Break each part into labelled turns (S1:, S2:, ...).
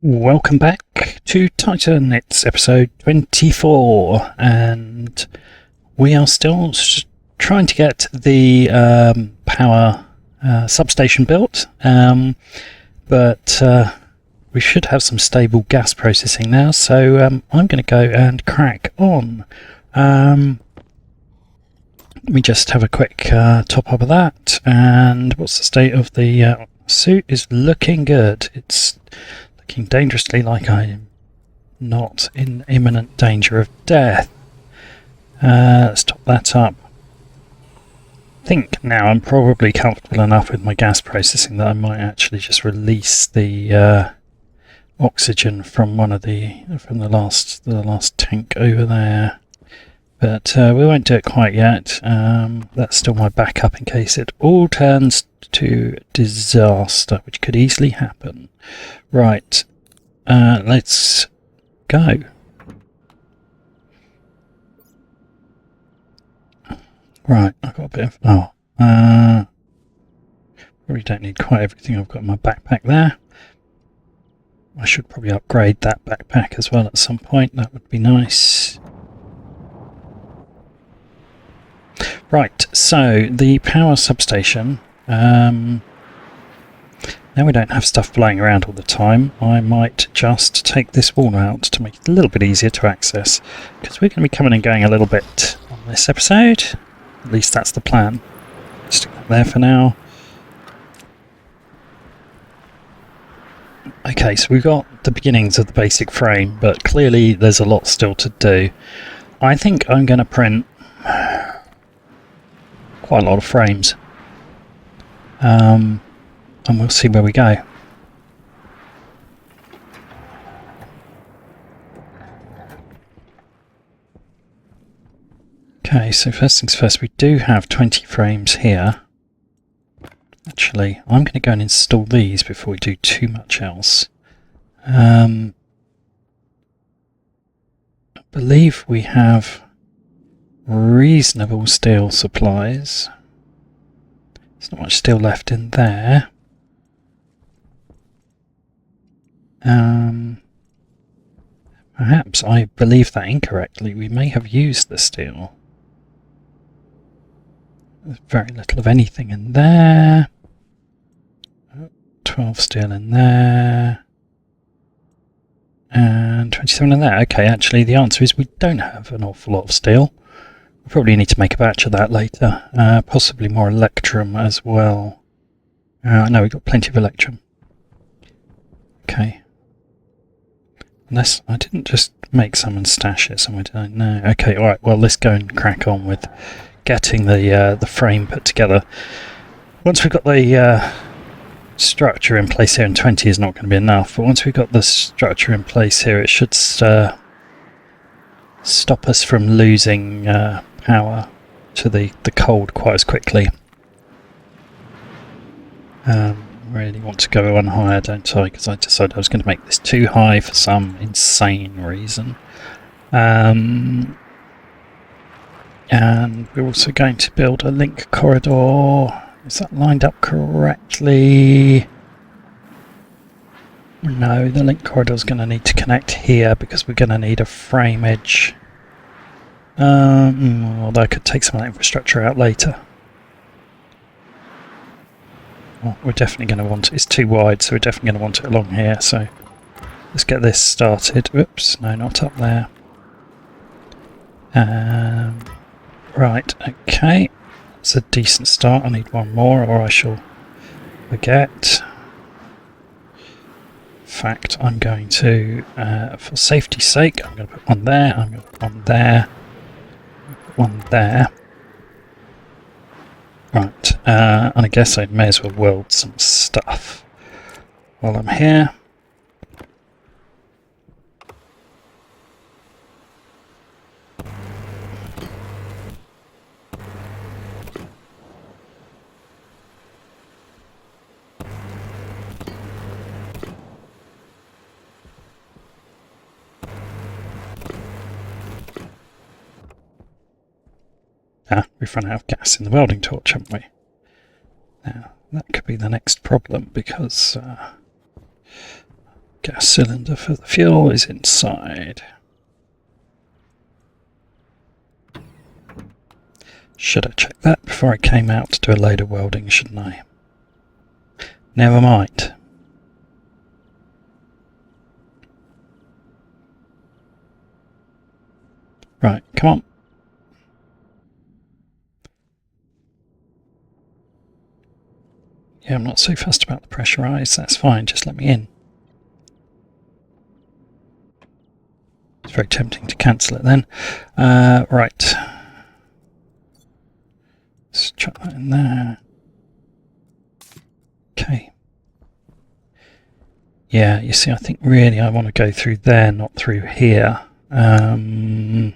S1: Welcome back to Titan. It's episode 24, and we are still trying to get the power substation built, but we should have some stable gas processing now, so I'm going to go and crack on. Let me just have a quick top up of that, and what's the state of the suit? Is looking good. It's looking dangerously like I'm not in imminent danger of death. Let's top that up. I think now I'm probably comfortable enough with my gas processing that I might actually just release the oxygen from the last tank over there. But we won't do it quite yet. That's still my backup in case it all turns to disaster, which could easily happen. Right, let's go. Right, I've got a bit of... probably don't need quite everything I've got in my backpack there. I should probably upgrade that backpack as well at some point. That would be nice. Right, so the power substation, now we don't have stuff blowing around all the time. I might just take this wall out to make it a little bit easier to access, because we're going to be coming and going a little bit on this episode. At least that's the plan. Stick that there for now. Okay, so we've got the beginnings of the basic frame, but clearly there's a lot still to do. I think I'm going to print quite a lot of frames, and we'll see where we go. Okay, so first things first, we do have 20 frames here. Actually, I'm going to go and install these before we do too much else. I believe we have reasonable steel supplies. There's not much steel left in there. Perhaps I believe that incorrectly. We may have used the steel. There's very little of anything in there. 12 steel in there. And 27 in there. Okay, actually the answer is we don't have an awful lot of steel. We probably need to make a batch of that later. Possibly more electrum as well. No, we've got plenty of electrum. Okay. Unless I didn't just make some and stash it somewhere, did I? No. Okay, alright, well let's go and crack on with getting the frame put together. Once we've got the structure in place here, and 20 is not going to be enough, but once we've got the structure in place here, it should stop us from losing power to the cold quite as quickly. Really want to go on higher, don't I? Because I decided I was going to make this too high for some insane reason. And we're also going to build a link corridor. Is that lined up correctly? No, the link corridor is going to need to connect here because we're going to need a frame edge. Although I could take some of that infrastructure out later. Well, we're definitely going to want it. It's too wide, so we're definitely going to want it along here. So let's get this started. Oops, no, not up there. Right, okay. It's a decent start. I need one more or I shall forget. In fact, I'm going to, for safety's sake, I'm going to put one there, I'm going to put one there, put one there. Right, and I guess I may as well weld some stuff while I'm here. We've run out of gas in the welding torch, haven't we? Now, that could be the next problem, because gas cylinder for the fuel is inside. Should have checked that before I came out to do a load of welding, shouldn't I? Never mind. Right, come on. Yeah, I'm not so fussed about the pressurise, that's fine, just let me in. It's very tempting to cancel it then. Right. Let's chuck that in there. Okay. Yeah, you see, I think really I want to go through there, not through here. When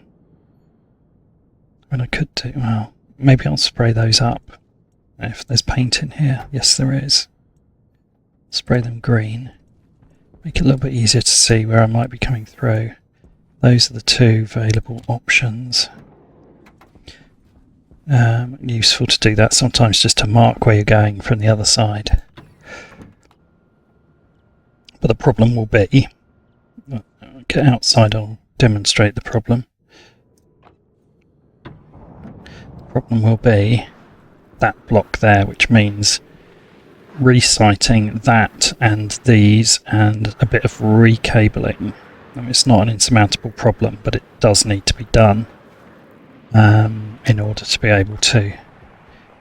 S1: I could do, well, maybe I'll spray those up. If there's paint in here, yes there is. Spray them green. Make it a little bit easier to see where I might be coming through. Those are the two available options. Useful to do that sometimes just to mark where you're going from the other side. But the problem will be, get outside, I'll demonstrate the problem. The problem will be that block there, which means resighting that and these and a bit of recabling. I mean, it's not an insurmountable problem, but it does need to be done in order to be able to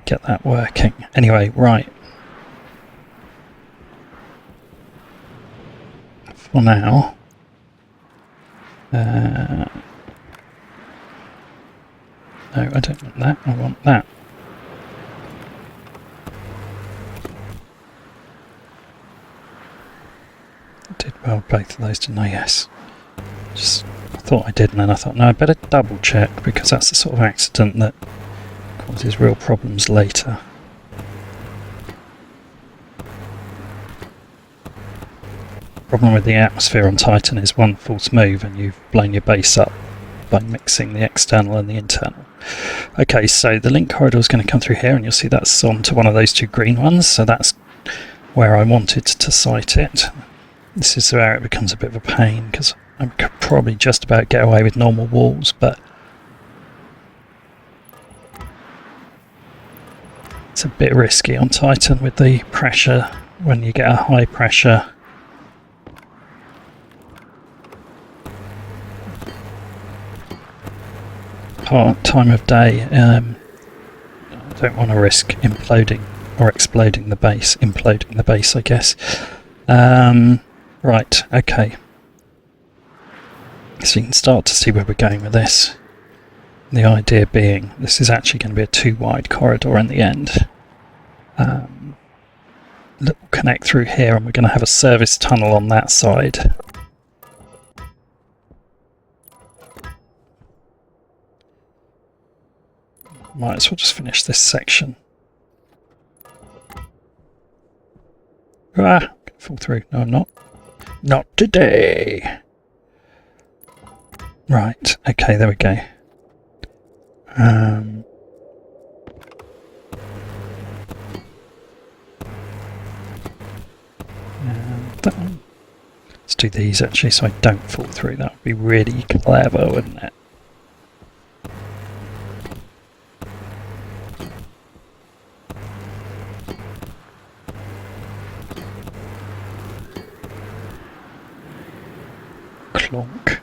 S1: get that working. Anyway, right. For now, no, I don't want that, I want that. I did weld both of those, didn't I? Yes. Just I thought I did, and then I thought, no, I better double check, because that's the sort of accident that causes real problems later. Problem with the atmosphere on Titan is one false move and you've blown your base up by mixing the external and the internal. Okay, so the link corridor is going to come through here, and you'll see that's onto one of those two green ones, so that's where I wanted to site it. This is where it becomes a bit of a pain, because I could probably just about get away with normal walls, but it's a bit risky on Titan with the pressure. When you get a high pressure time of day, I don't want to risk imploding or exploding the base, imploding the base, I guess. Right, okay. So you can start to see where we're going with this. The idea being, this is actually going to be a too wide corridor in the end. We'll connect through here, and we're going to have a service tunnel on that side. Might as well just finish this section. Ah, fall through. No, I'm not. Not today. Right, okay, there we go. That one. Let's do these actually so I don't fall through. That would be really clever, wouldn't it? Clonk.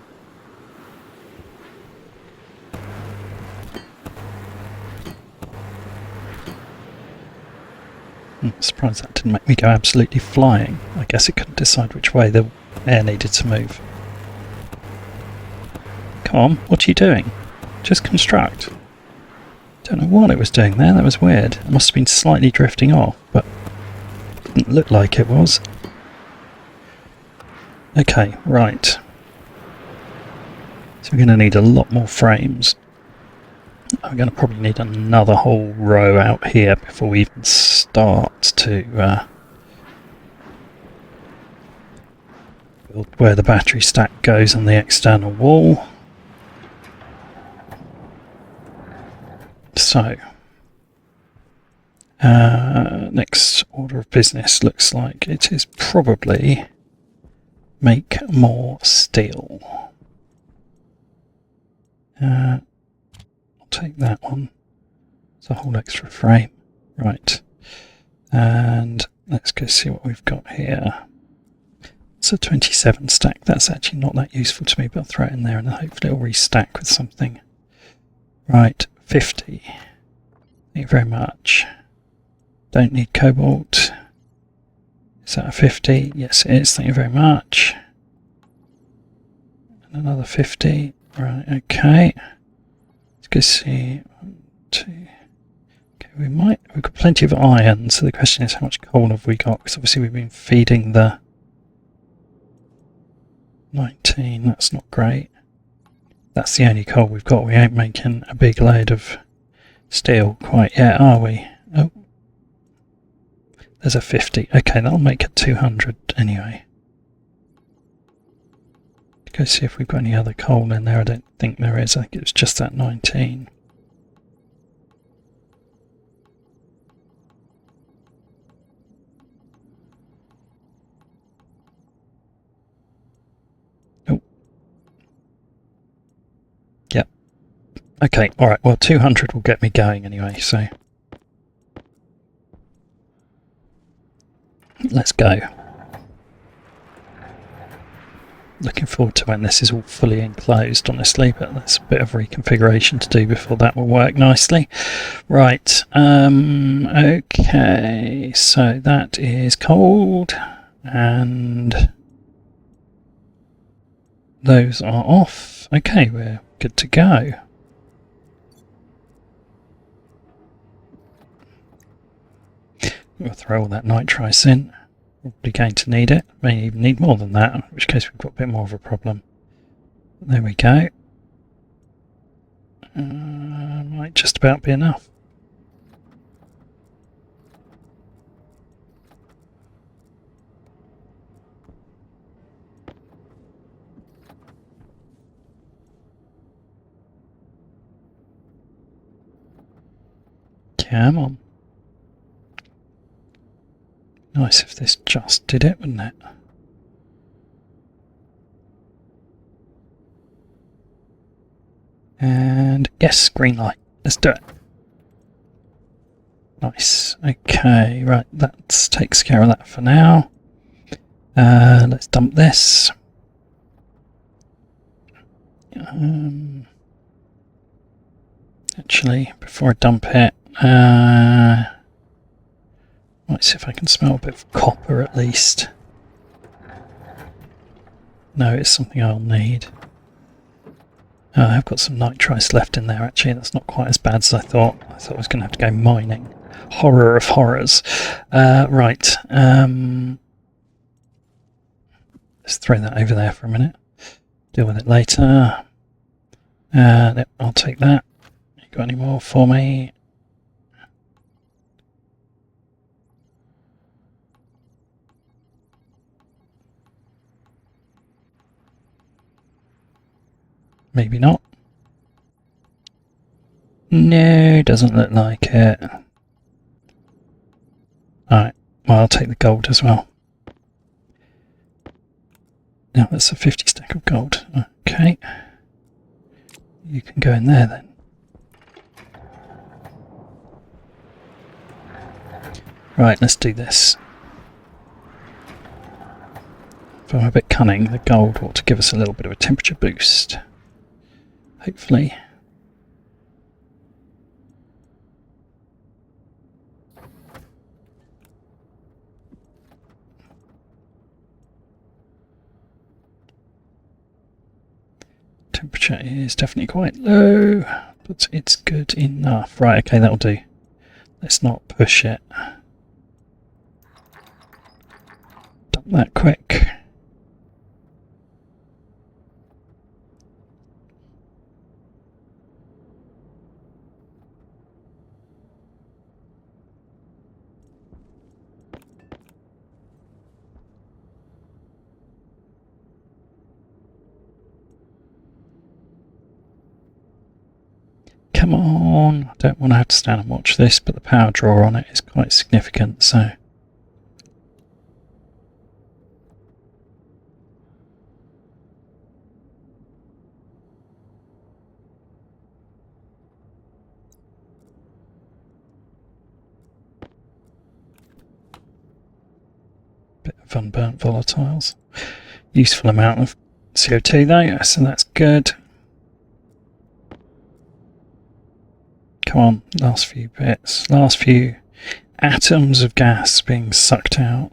S1: I'm surprised that didn't make me go absolutely flying. I guess it couldn't decide which way the air needed to move. Come on, what are you doing? Just construct. Don't know what it was doing there, that was weird. It must have been slightly drifting off, but it didn't look like it was. Okay, right. So we're going to need a lot more frames. I'm going to probably need another whole row out here before we even start to build where the battery stack goes on the external wall. So, next order of business looks like it is probably make more steel. I'll take that one. It's a whole extra frame. Right. And let's go see what we've got here. It's a 27 stack. That's actually not that useful to me, but I'll throw it in there and hopefully it'll restack with something. Right, 50. Thank you very much. Don't need cobalt. Is that a 50? Yes, it is. Thank you very much. And another 50. Right, okay. Let's go see. 1, 2. Okay, we've got plenty of iron, so the question is how much coal have we got? Because obviously we've been feeding the 19, that's not great. That's the only coal we've got. We ain't making a big load of steel quite yet, are we? Oh. There's a 50. Okay, that'll make it 200 anyway. Go see if we've got any other coal in there. I don't think there is. I think it was just that 19. Oh. Yep. Okay, alright, well 200 will get me going anyway, so let's go. Looking forward to when this is all fully enclosed, honestly, but that's a bit of reconfiguration to do before that will work nicely. Right, okay, so that is cold, and those are off. Okay, we're good to go. We'll throw all that nitrice in. Probably going to need it. May even need more than that, in which case we've got a bit more of a problem. There we go. Might just about be enough. Come on. Nice if this just did it, wouldn't it? And yes, green light. Let's do it. Nice. Okay, right, that takes care of that for now. Let's dump this. Actually, before I dump it, might see if I can smell a bit of copper at least. No, it's something I'll need. I've got some nitrice left in there actually. That's not quite as bad as I thought. I thought I was going to have to go mining. Horror of horrors. Right. Let's throw that over there for a minute. Deal with it later. Yep, I'll take that. You got any more for me? Maybe not. No, doesn't look like it. Alright, well I'll take the gold as well. Now that's a 50 stack of gold. Okay. You can go in there then. Right, let's do this. If I'm a bit cunning, the gold ought to give us a little bit of a temperature boost. Hopefully. Temperature is definitely quite low, but it's good enough. Right, okay, that'll do. Let's not push it. Dump that quick. Come on, I don't want to have to stand and watch this, but the power draw on it is quite significant, so. of unburnt volatiles. Useful amount of CO2 though, so that's good. Come on, last few bits. Last few atoms of gas being sucked out.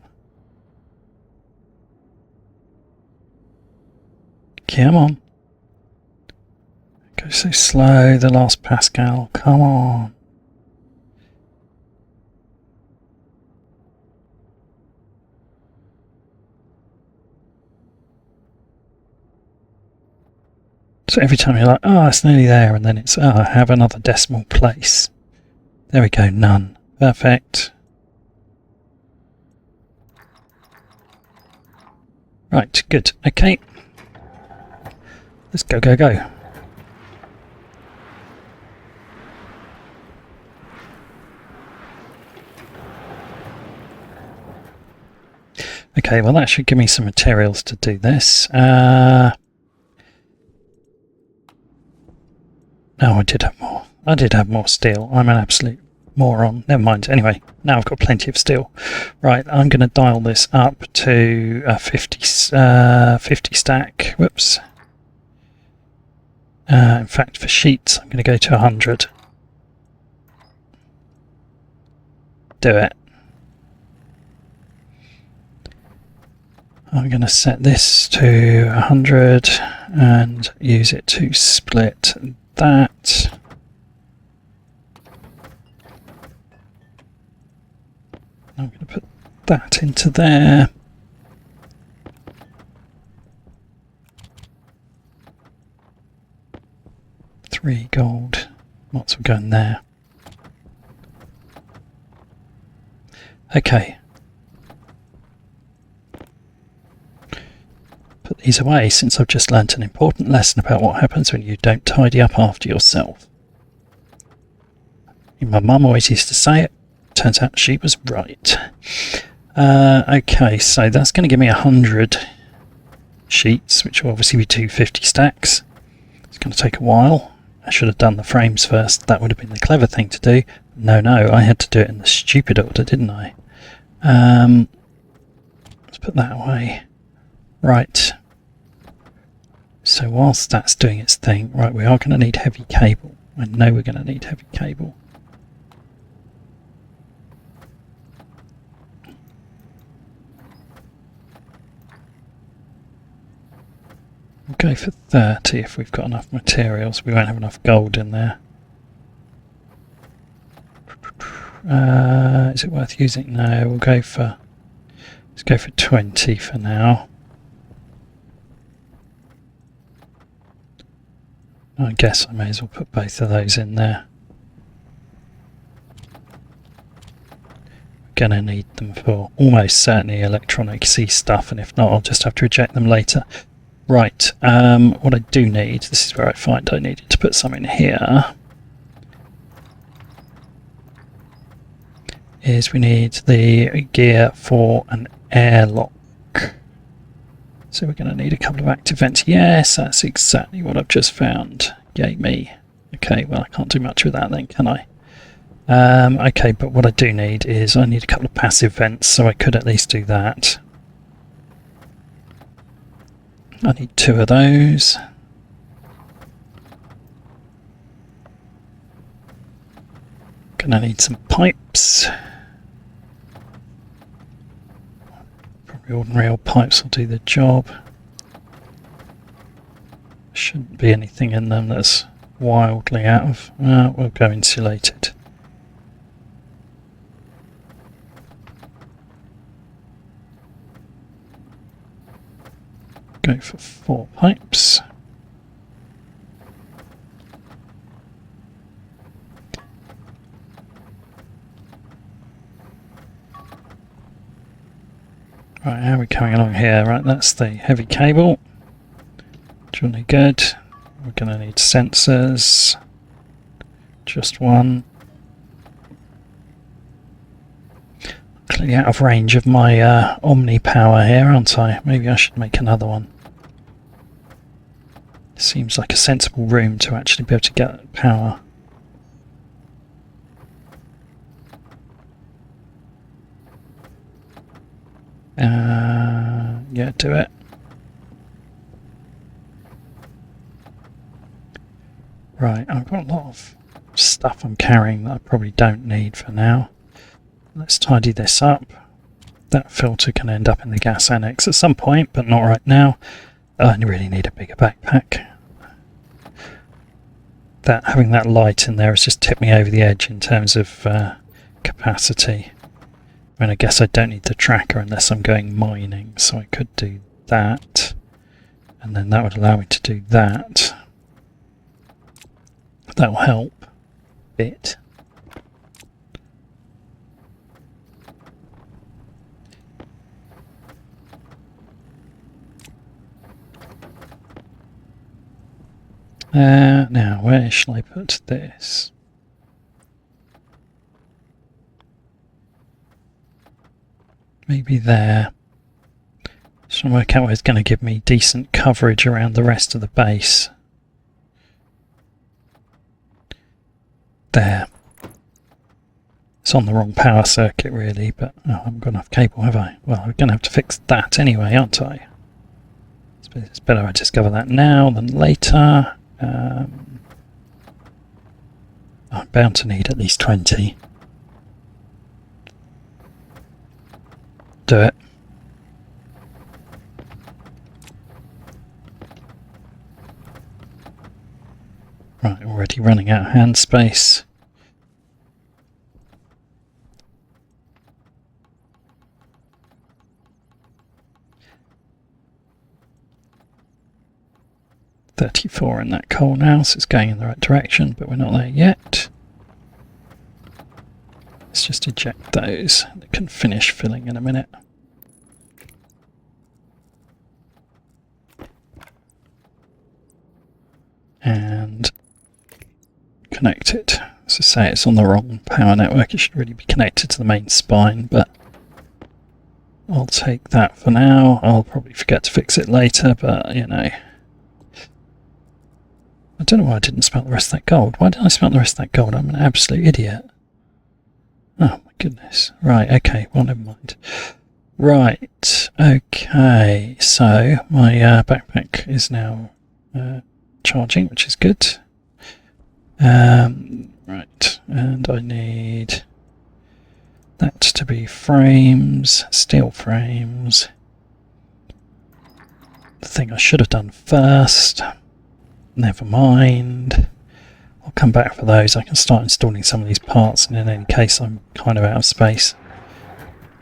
S1: Come on. Go so slow, the last Pascal. Come on. So every time you're like, oh, it's nearly there, and then it's, oh, I have another decimal place. There we go, none. Perfect. Right, good. Okay. Let's go, go, go. Okay, well that should give me some materials to do this. No, I did have more. I did have more steel. I'm an absolute moron. Never mind. Anyway, now I've got plenty of steel. Right, I'm going to dial this up to 50 stack. Whoops. In fact, for sheets, I'm going to go to 100. Do it. I'm going to set this to 100 and use it to split that. I'm going to put that into there. Three gold. Lots will go in there. Okay. Put these away, since I've just learnt an important lesson about what happens when you don't tidy up after yourself. My mum always used to say it. Turns out she was right. Okay, so that's going to give me 100 sheets, which will obviously be 250 stacks. It's going to take a while. I should have done the frames first. That would have been the clever thing to do. No, I had to do it in the stupid order, didn't I? Let's put that away. Right. So whilst that's doing its thing, right, we are going to need heavy cable. I know we're going to need heavy cable. We'll go for 30 if we've got enough materials. We won't have enough gold in there. Is it worth using? No, we'll go for, let's go for 20 for now. I guess I may as well put both of those in there. We're going to need them for almost certainly electronic-y stuff, and if not, I'll just have to reject them later. Right, what I do need, this is where I find I needed to put some in here, is we need the gear for an airlock. So we're going to need a couple of active vents. Yes, that's exactly what I've just found. Yay me. Okay, well I can't do much with that then, can I? Okay, but what I do need is I need a couple of passive vents, so I could at least do that. I need 2 of those. Gonna need some pipes. Probably ordinary old pipes will do the job. Shouldn't be anything in them that's wildly out of... we'll go insulated. Go for 4 pipes. Right, how are we coming along here? Right, that's the heavy cable. Jolly good. We're going to need sensors. Just one. Clearly out of range of my Omni power here, aren't I? Maybe I should make another one. Seems like a sensible room to actually be able to get power. Yeah, do it. Right, I've got a lot of stuff I'm carrying that I probably don't need for now. Let's tidy this up. That filter can end up in the gas annex at some point, but not right now. I really need a bigger backpack. Having that light in there has just tipped me over the edge in terms of capacity. I mean, I guess I don't need the tracker unless I'm going mining, so I could do that. And then that would allow me to do that. That will help a bit. Now, where shall I put this? Maybe there. Just trying to work out where it's going to give me decent coverage around the rest of the base. There. It's on the wrong power circuit really, but I haven't got enough cable, have I? Well, I'm going to have to fix that anyway, aren't I? It's better I discover that now than later. I'm bound to need at least 20. Do it. Right, already running out of hand space. $34 in that coal now, so it's going in the right direction, but we're not there yet. Let's just eject those. They can finish filling in a minute. And connect it. As I say, it's on the wrong power network. It should really be connected to the main spine, but I'll take that for now. I'll probably forget to fix it later, but you know. I don't know why I didn't smelt the rest of that gold. Why didn't I smelt the rest of that gold? I'm an absolute idiot. Oh my goodness. Right, okay, well never mind. Right, okay, so my backpack is now charging, which is good. Right, and I need that to be frames, steel frames. The thing I should have done first. Never mind. I'll come back for those. I can start installing some of these parts, and in any case I'm kind of out of space.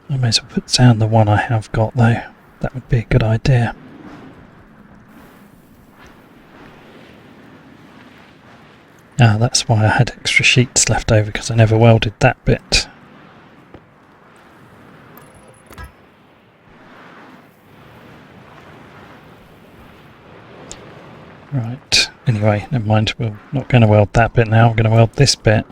S1: I may as well put down the one I have got though. That would be a good idea. Ah, that's why I had extra sheets left over, because I never welded that bit. Right, anyway, never mind, we're not going to weld that bit now, we're going to weld this bit.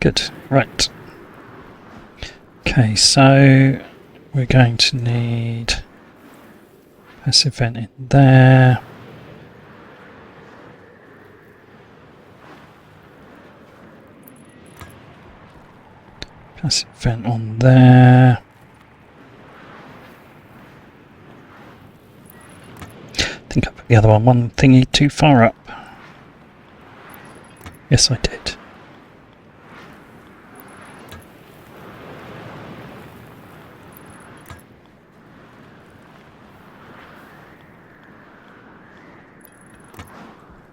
S1: Good, right. Okay, so we're going to need passive vent in there. Passive vent on there. I think I put the other one thingy too far up. Yes, I did.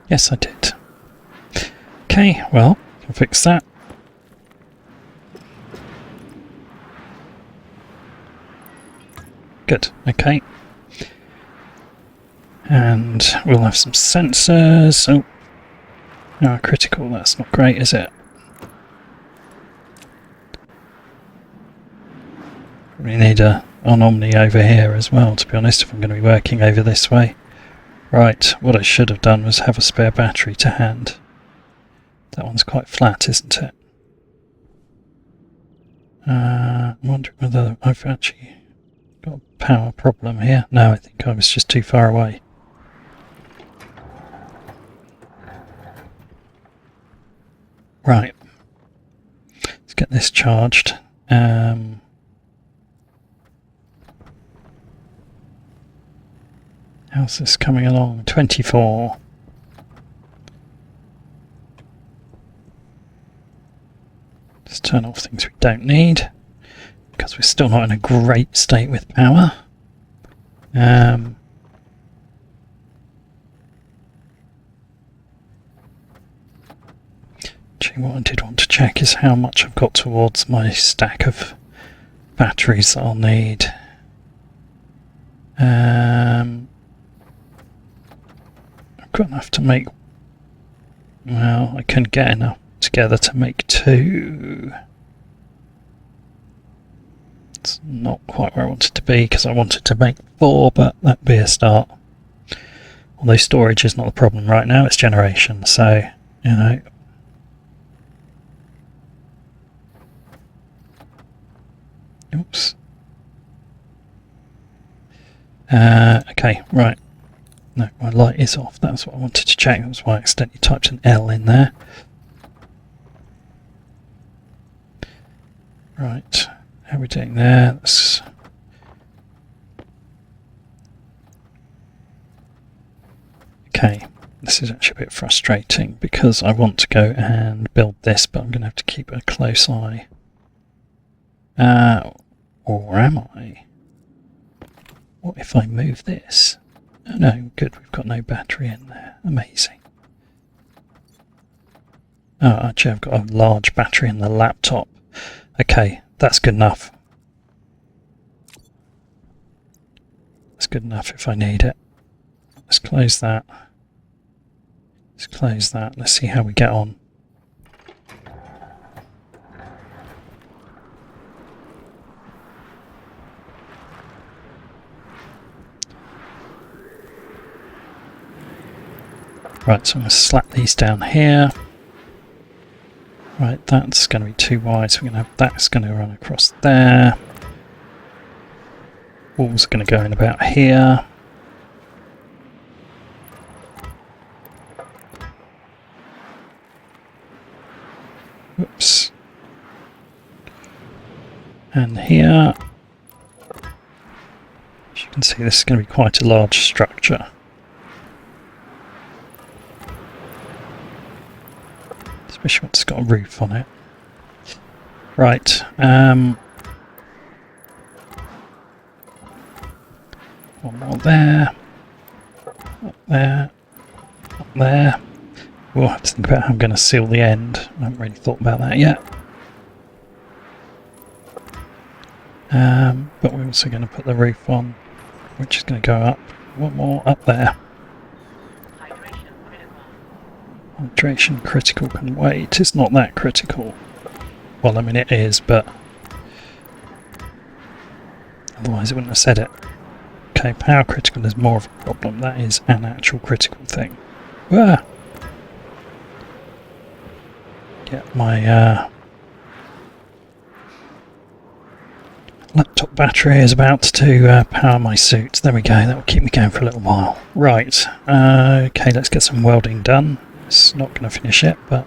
S1: Yes, I did. Okay, well, I'll fix that. Good, okay. And we'll have some sensors. Oh, no, critical, that's not great, is it? We need an Omni over here as well, to be honest, if I'm going to be working over this way. Right, what I should have done was have a spare battery to hand. That one's quite flat, isn't it? I'm wondering whether I've actually got a power problem here. No, I think I was just too far away. Right. Let's get this charged. How's this coming along? 24. Let's turn off things we don't need, because we're still not in a great state with power. Actually, what I did want to check is how much I've got towards my stack of batteries that I'll need. I've got enough to make... Well, I can get enough together to make 2. It's not quite where I wanted to be, because I wanted to make 4, but that'd be a start. Although storage is not the problem right now, it's generation, so, you know. Oops. Okay, right. No, my light is off. That's what I wanted to check. That's why I accidentally typed an L in there. Right, how are we doing there? That's... Okay, this is actually a bit frustrating because I want to go and build this, but I'm going to have to keep a close eye. Or am I? What if I move this? Oh no, good, we've got no battery in there. Amazing. Oh, actually I've got a large battery in the laptop. Okay, that's good enough. That's good enough if I need it. Let's close that. Let's close that. Let's see how we get on. Right, so I'm going to slap these down here. Right, that's going to be too wide, so we're going to have that's going to run across there. Walls are going to go in about here. Oops. And here. As you can see, this is going to be quite a large structure. Especially when it's got a roof on it. Right, one more there, up there, up there. We'll have to think about how I'm going to seal the end. I haven't really thought about that yet. But we're also going to put the roof on, which is going to go up. One more up there. Hydration critical can wait. It's not that critical. Well, I mean it is, but otherwise I wouldn't have said it. Okay, power critical is more of a problem. That is an actual critical thing. Ah! Get my laptop battery is about to power my suit. There we go. That will keep me going for a little while. Right. Okay, let's get some welding done. It's not going to finish it, but...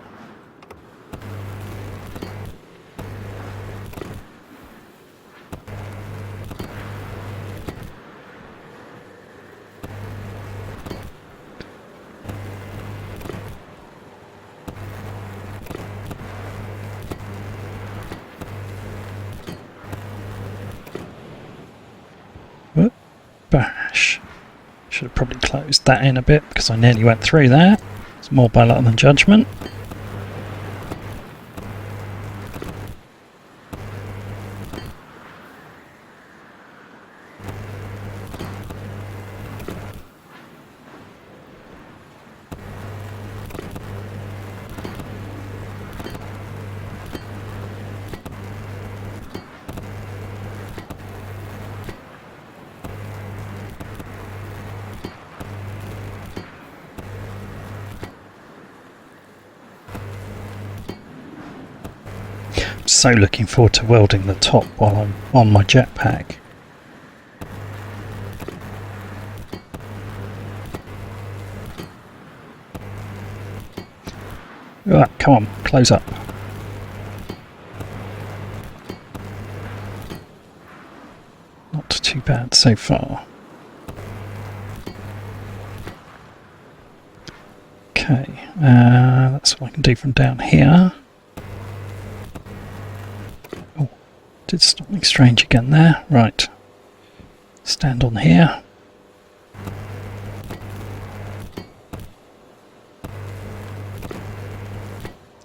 S1: Whoop, bash. Should have probably closed that in a bit because I nearly went through there. It's more by luck than judgment. So looking forward to welding the top while I'm on my jetpack. Right, come on, close up. Not too bad so far. Okay, that's what I can do from down here. Oh, did something strange again there. Right, stand on here.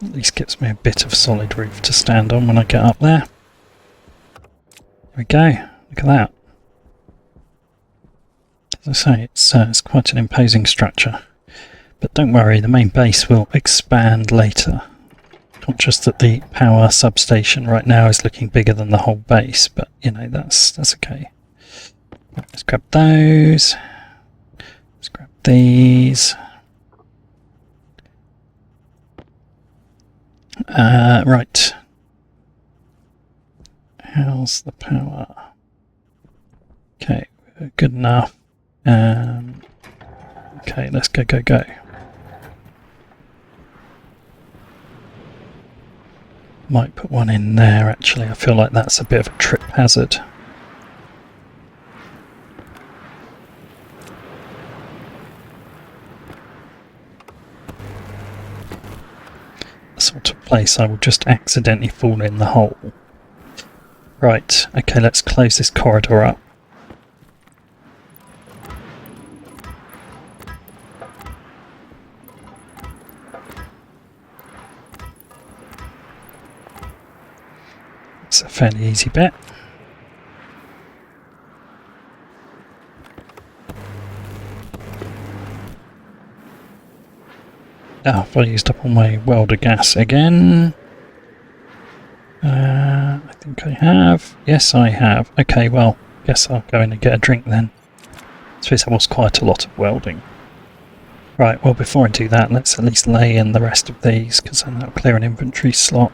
S1: At least gives me a bit of solid roof to stand on when I get up there. There we go, look at that. As I say, it's quite an imposing structure. But don't worry, the main base will expand later. Conscious that the power substation right now is looking bigger than the whole base, but you know, that's okay. Right, let's grab those. Let's grab these. Right. How's the power? Okay, good enough. Okay, let's go. Might put one in there actually, I feel like that's a bit of a trip hazard. The sort of place I will just accidentally fall in the hole. Right, okay, let's close this corridor up. It's a fairly easy bit. Have I used up all my welder gas again? I think I have. Yes, I have. Okay, well, guess I'll go in and get a drink then. I suppose that was quite a lot of welding. Right, well, before I do that, let's at least lay in the rest of these, because then that'll clear an inventory slot.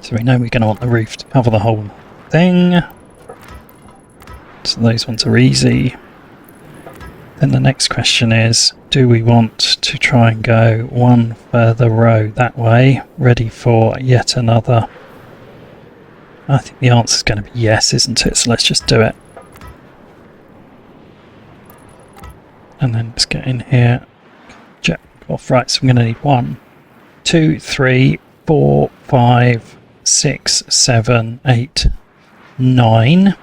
S1: So we know we're going to want the roof to cover the whole thing. So those ones are easy. Then the next question is, do we want to try and go one further row that way, ready for yet another? I think the answer is going to be yes, isn't it? So let's just do it. And then let's get in here. Check off. Right, so I'm going to need 1, 2, 3, 4, 5, 6, 7, 8, 9.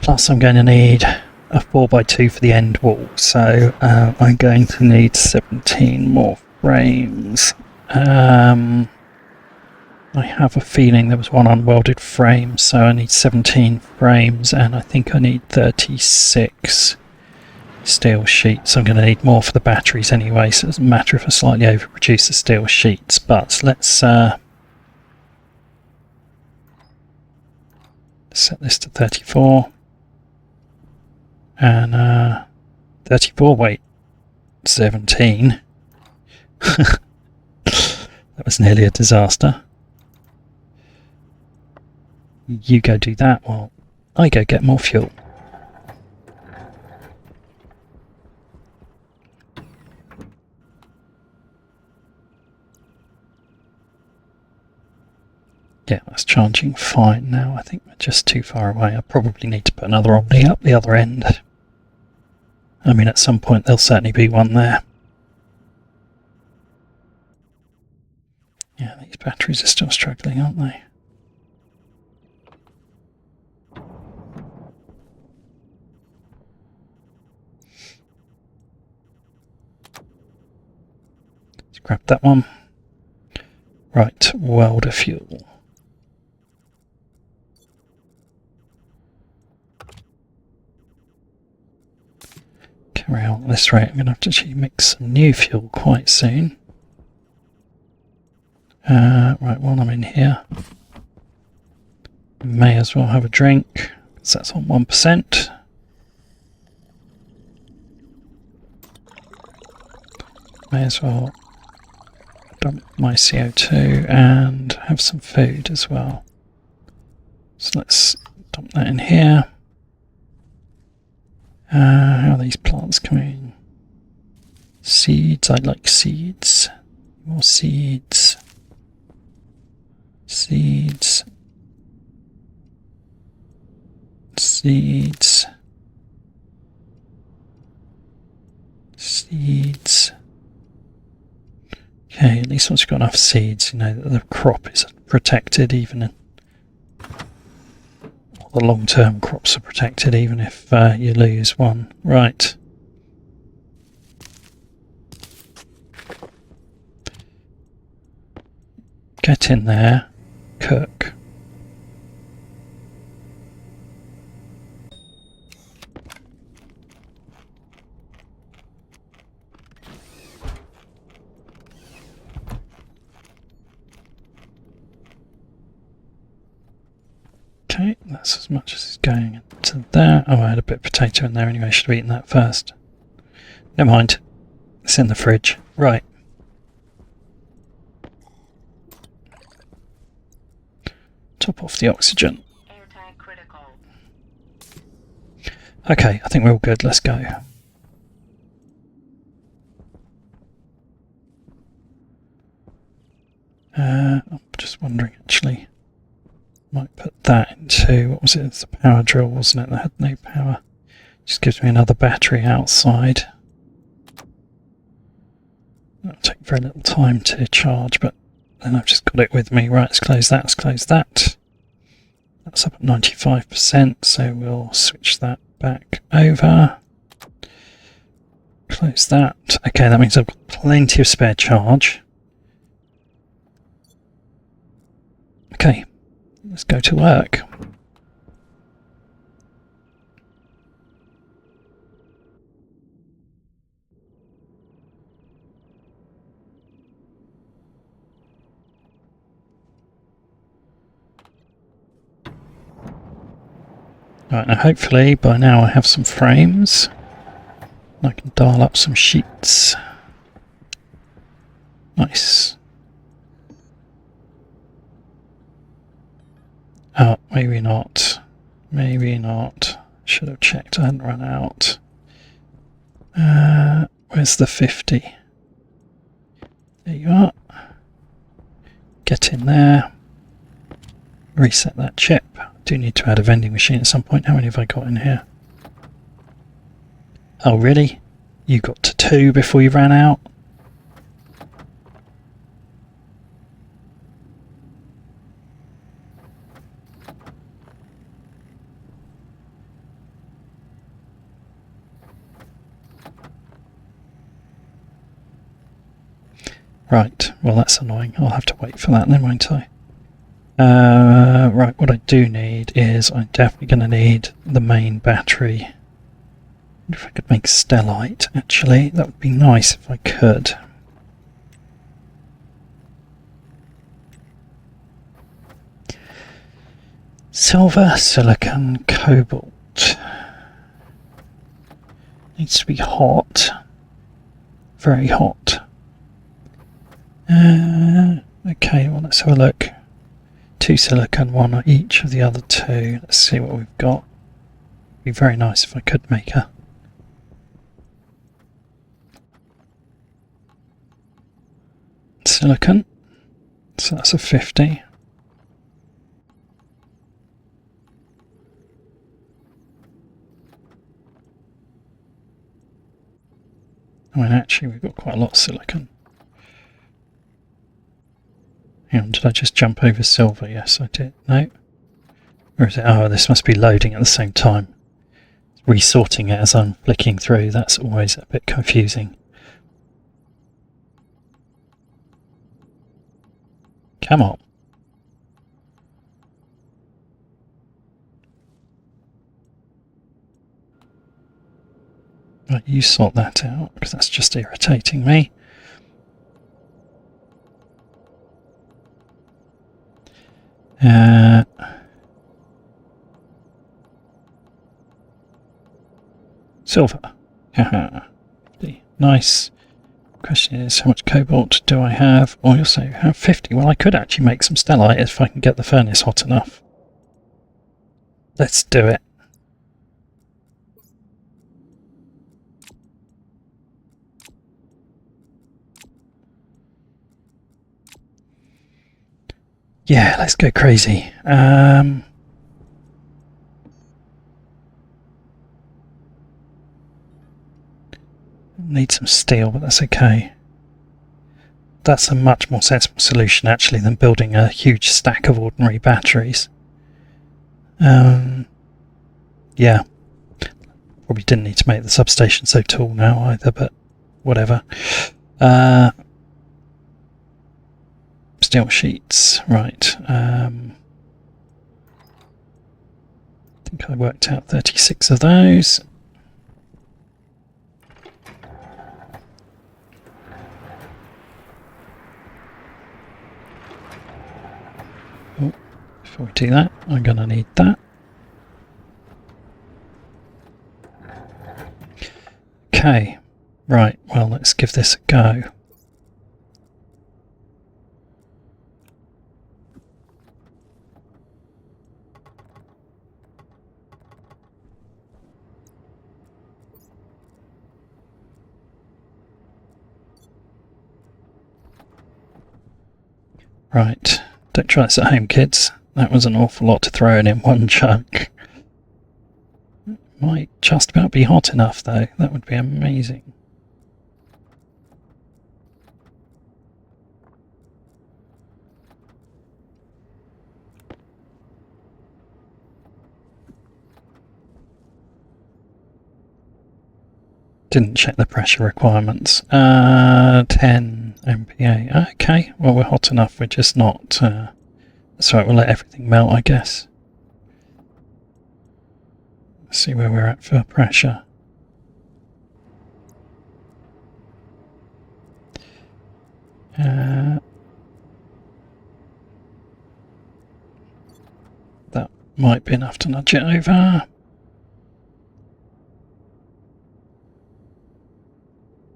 S1: Plus I'm going to need a 4x2 for the end wall, so I'm going to need 17 more frames. I have a feeling there was one unwelded frame, so I need 17 frames, and I think I need 36 steel sheets. I'm going to need more for the batteries anyway, so it doesn't matter if I slightly overproduce the steel sheets, but let's set this to 34. And 34, wait, 17. That was nearly a disaster. You go do that while I go get more fuel. Yeah, that's charging fine now. I think we're just too far away. I probably need to put another Omni up the other end. I mean, at some point there'll certainly be one there. Yeah, these batteries are still struggling, aren't they? Let's grab that one. Right, welder fuel. Carry on at this rate. I'm going to have to actually mix some new fuel quite soon. Right, while I'm in here, I may as well have a drink, because that's on 1%. May as well dump my CO2 and have some food as well. So let's dump that in here. How are these plants coming? Seeds, I like seeds. More seeds. Seeds. Seeds. Seeds. Okay, at least once you've got enough seeds, you know that the crop is protected even in... The long-term crops are protected even if you lose one. Right. Get in there. Cook. Okay, that's as much as is going into there. Oh, I had a bit of potato in there anyway. I should have eaten that first. Never mind. It's in the fridge. Right. Top off the oxygen.
S2: Airtime critical.
S1: Okay, I think we're all good. Let's go. I'm just wondering actually. Might put that into, what was it? It's the power drill, wasn't it? That had no power. Just gives me another battery outside. That'll take very little time to charge, but then I've just got it with me. Right, let's close that, let's close that. That's up at 95%, so we'll switch that back over. Close that. Okay, that means I've got plenty of spare charge. Okay, let's go to work. Right, now hopefully by now I have some frames. I can dial up some sheets. Nice. Oh, maybe not. Maybe not. Should have checked I hadn't run out. Where's the 50? There you are. Get in there. Reset that chip. I do need to add a vending machine at some point. How many have I got in here? Oh, really? You got to 2 before you ran out? Right, well that's annoying. I'll have to wait for that then, won't I? Right, what I do need is I'm definitely going to need the main battery. If I could make stellite, actually, that would be nice if I could. Silver, silicon, cobalt. Needs to be hot. Very hot. Okay, well let's have a look. 2 silicon, 1 on each of the other 2. Let's see what we've got. It'd be very nice if I could make a silicon. So that's a 50. I mean, actually, we've got quite a lot of silicon. Hang on, did I just jump over silver? Yes, I did. No? Where is it? Oh, this must be loading at the same time. Resorting it as I'm flicking through. That's always a bit confusing. Come on. Right, you sort that out, because that's just irritating me. Silver. Haha. Nice. Question is, how much cobalt do I have? Oh, you'll say, I have 50. Well, I could actually make some stellite if I can get the furnace hot enough. Let's do it. Yeah, let's go crazy. Need some steel, but that's okay. That's a much more sensible solution actually than building a huge stack of ordinary batteries. Yeah, probably didn't need to make the substation so tall now either, but whatever. Steel sheets, right. I think I worked out 36 of those. Oh, before we do that, I'm going to need that. Okay, right, well, let's give this a go. Right, don't try this at home, kids. That was an awful lot to throw in one chunk. Might just about be hot enough, though. That would be amazing. Didn't check the pressure requirements. 10 MPa. Okay, well, we're hot enough. We're just not... that's right, we'll let everything melt, I guess. Let's see where we're at for pressure. That might be enough to nudge it over.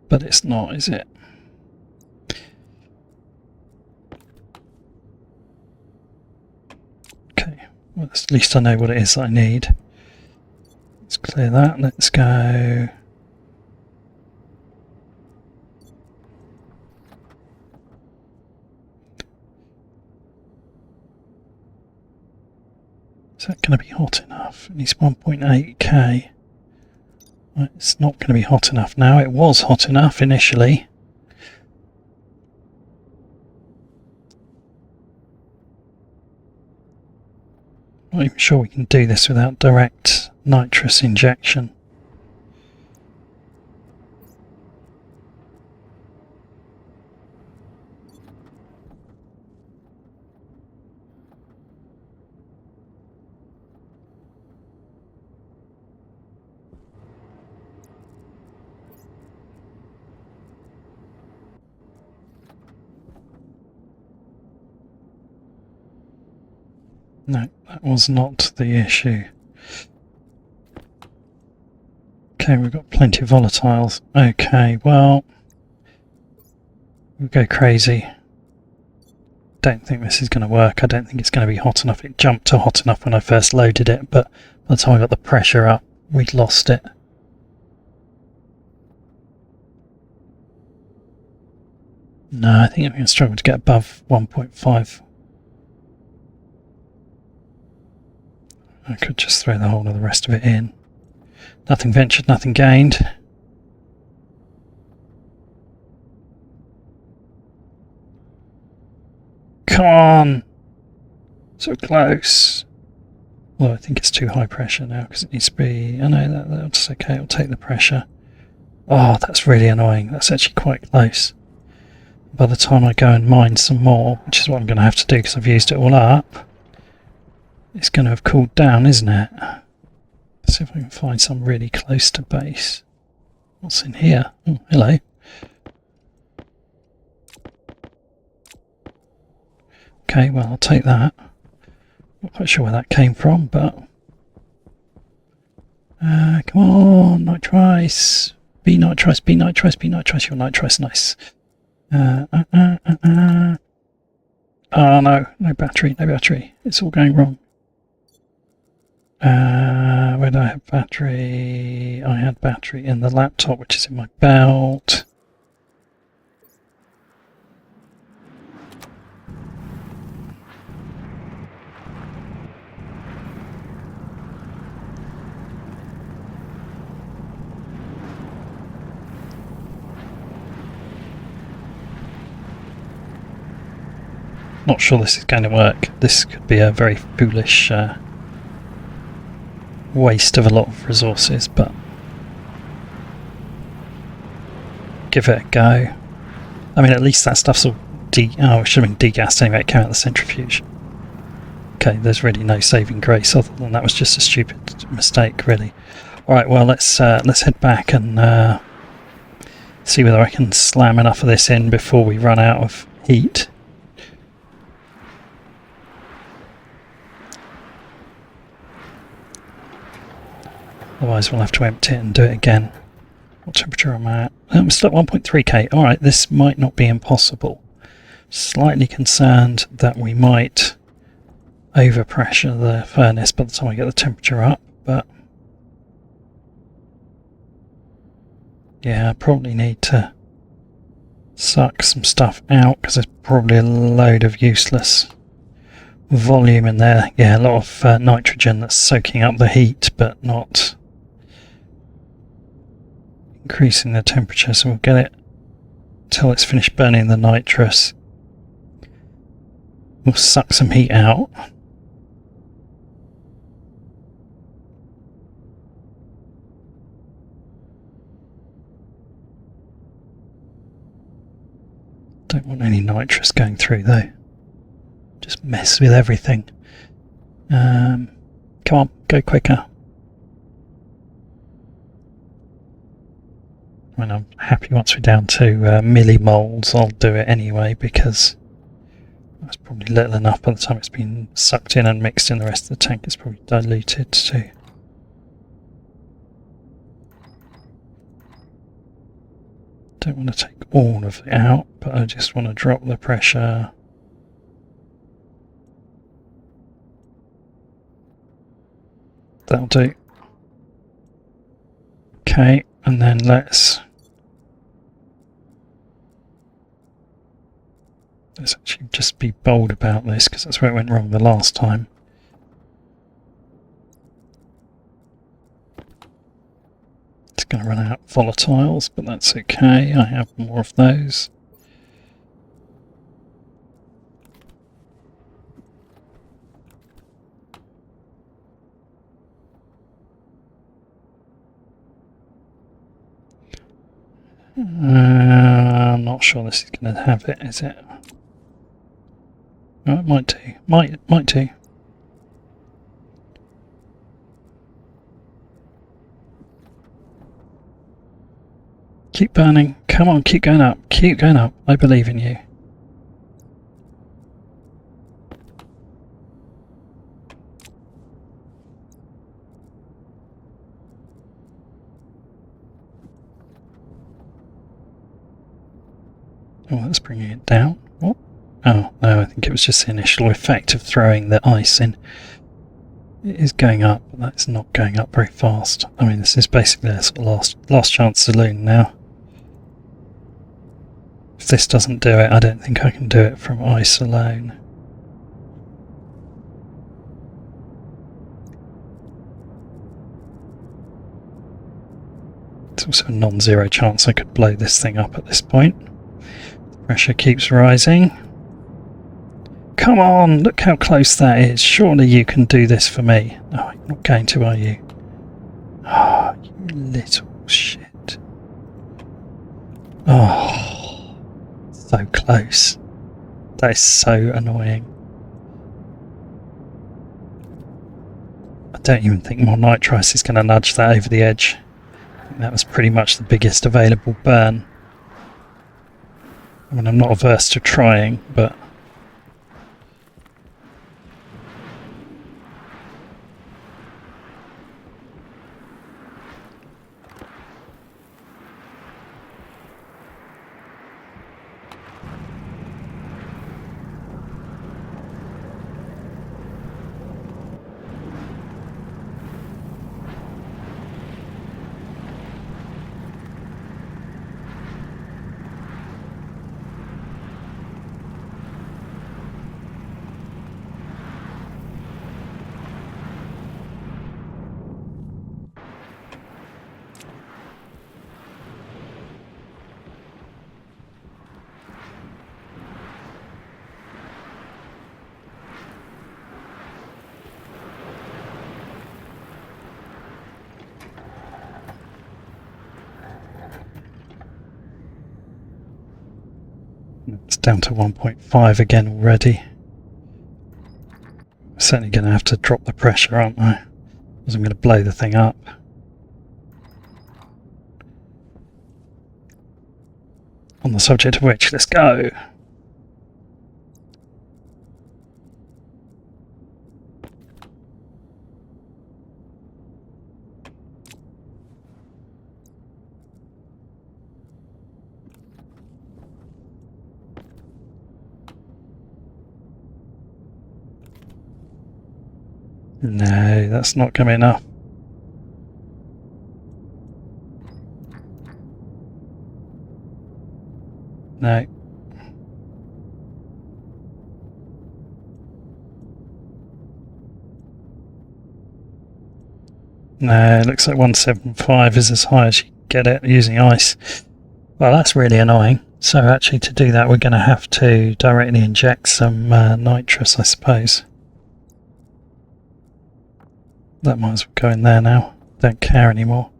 S1: But it's not, is it? Okay, well, at least I know what it is I need. Let's clear that. Let's go. Is that going to be hot enough? It needs 1.8k. It's not going to be hot enough now. It was hot enough initially. Not even sure we can do this without direct nitrous injection. No, that was not the issue. Okay, we've got plenty of volatiles. Okay, well, we'll go crazy. Don't think this is going to work. I don't think it's going to be hot enough. It jumped to hot enough when I first loaded it, but by the time I got the pressure up, we'd lost it. No, I think I'm going to struggle to get above 1.5. I could just throw the whole of the rest of it in. Nothing ventured, nothing gained. Come on! So close. Well, I think it's too high pressure now because it needs to be... Oh no, that's okay, I'll take the pressure. Oh, that's really annoying. That's actually quite close. By the time I go and mine some more, which is what I'm going to have to do because I've used it all up, it's going to have cooled down, isn't it? Let's see if I can find some really close to base. What's in here? Oh, hello. Okay, well, I'll take that. Not quite sure where that came from, but... come on, nitrice. Be nitrice, be nitrice, be nitrice. You're nitrice, nice. Oh no, no battery, no battery. It's all going wrong. Where did I have battery? I had battery in the laptop, which is in my belt. not sure this is going to work. This could be a very foolish waste of a lot of resources, but give it a go. I mean, at least that stuff's all it should have been degassed anyway. It came out of the centrifuge. Okay, there's really no saving grace other than that was just a stupid mistake, really. Alright, well, let's head back and see whether I can slam enough of this in before we run out of heat. Otherwise we'll have to empty it and do it again. What temperature am I at? I'm still at 1.3k. Alright, this might not be impossible. Slightly concerned that we might overpressure the furnace by the time I get the temperature up, but yeah, I probably need to suck some stuff out because there's probably a load of useless volume in there. Yeah, a lot of nitrogen that's soaking up the heat but not increasing the temperature, so we'll get it till it's finished burning the nitrous. We'll suck some heat out. Don't want any nitrous going through though. Just mess with everything. Come on, go quicker. When I'm happy once we're down to millimoles, I'll do it anyway because that's probably little enough by the time it's been sucked in and mixed in the rest of the tank. It's probably diluted too. Don't want to take all of it out, but I just want to drop the pressure. That'll do. Okay, and then let's actually just be bold about this because that's where it went wrong the last time. It's going to run out of volatiles, but that's okay. I have more of those. I'm not sure this is going to have it, is it? Oh, it might do. Might do. Keep burning. Come on, keep going up. Keep going up. I believe in you. Oh, that's bringing it down. What? Oh, no, I think it was just the initial effect of throwing the ice in. It is going up, but that's not going up very fast. I mean, this is basically a sort of last chance saloon now. If this doesn't do it, I don't think I can do it from ice alone. It's also a non-zero chance I could blow this thing up at this point. The pressure keeps rising. Come on, look how close that is. Surely you can do this for me. Oh, you're not going to, are you? Oh, you little shit. Oh, so close. That is so annoying. I don't even think more nitrous is going to nudge that over the edge. I think that was pretty much the biggest available burn. I mean, I'm not averse to trying, but It's down to 1.5 again already. I'm certainly going to have to drop the pressure, aren't I? Because I'm going to blow the thing up. On the subject of which, let's go! No, that's not coming up. No. No, it looks like 175 is as high as you get it using ice. Well, that's really annoying. So actually to do that we're going to have to directly inject some nitrous, I suppose. That might as well go in there now. Don't care anymore.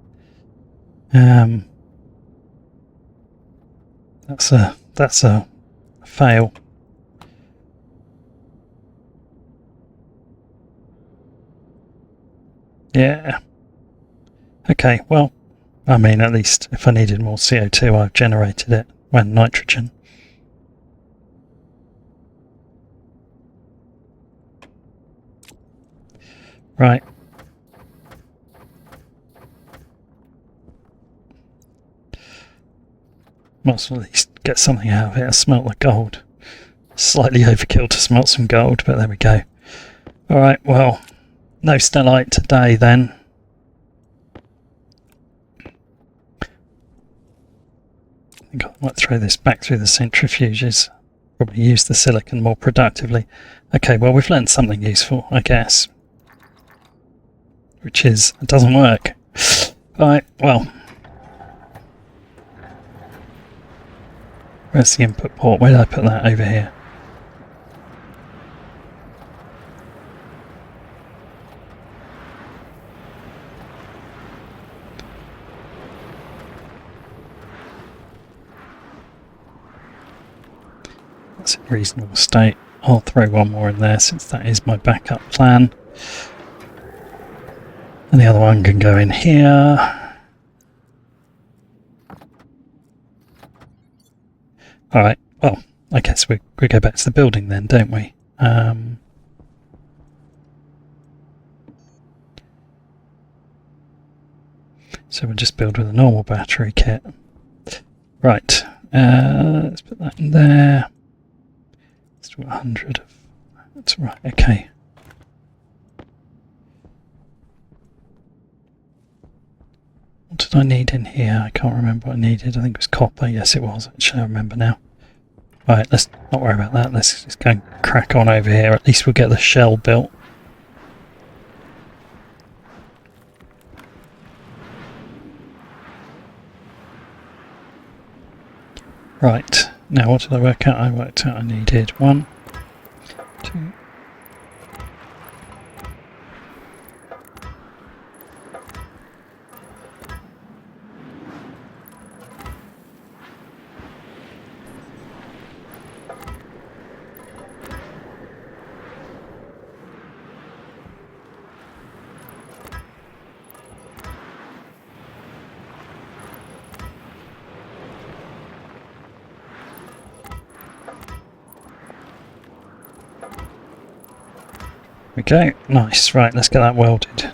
S1: That's a fail. Yeah. Okay, well, I mean, at least if I needed more CO2, I've generated it. Well, nitrogen. Right. Must at least get something out of it. I smelt the gold. Slightly overkill to smelt some gold, but there we go. Alright, well, no stellite today then. I think I might throw this back through the centrifuges. Probably use the silicon more productively. Okay, well, we've learned something useful, I guess. Which is, it doesn't work. Alright, well. Where's the input port? Where did I put that? Over here. That's in reasonable state. I'll throw one more in there since that is my backup plan. And the other one can go in here. Alright, well, I guess we go back to the building then, don't we? So we'll just build with a normal battery kit. Right, let's put that in there. Let's do 100 of... That's right, okay. What did I need in here? I can't remember what I needed. I think it was copper. Yes, it was. Actually, I remember now. Right, let's not worry about that. Let's just go and crack on over here. At least we'll get the shell built. Right, now what did I work out? I worked out I needed 1, 2... Okay, nice. Right, let's get that welded.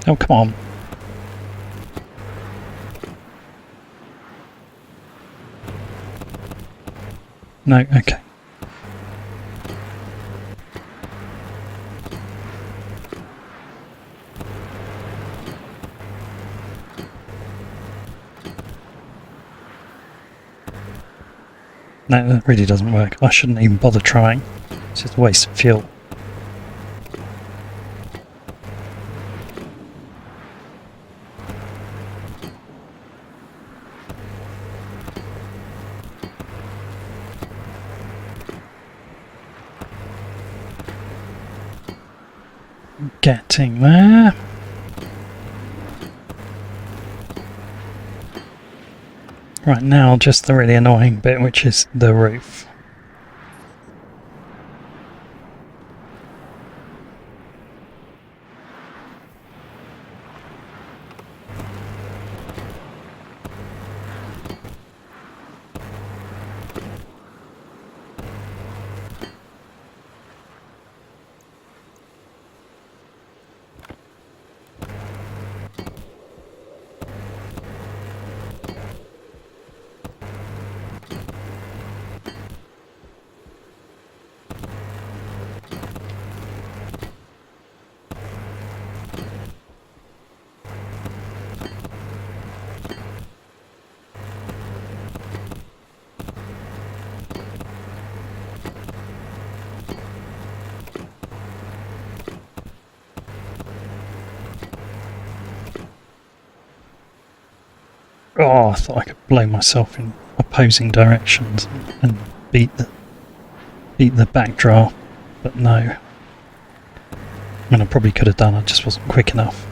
S1: Oh, come on. No, okay. No, that really doesn't work. I shouldn't even bother trying. It's just a waste of fuel. getting there. Right, now just the really annoying bit, which is the roof. Oh, I thought I could blow myself in opposing directions and beat the backdraft, but no. I mean, I probably could have done, I just wasn't quick enough.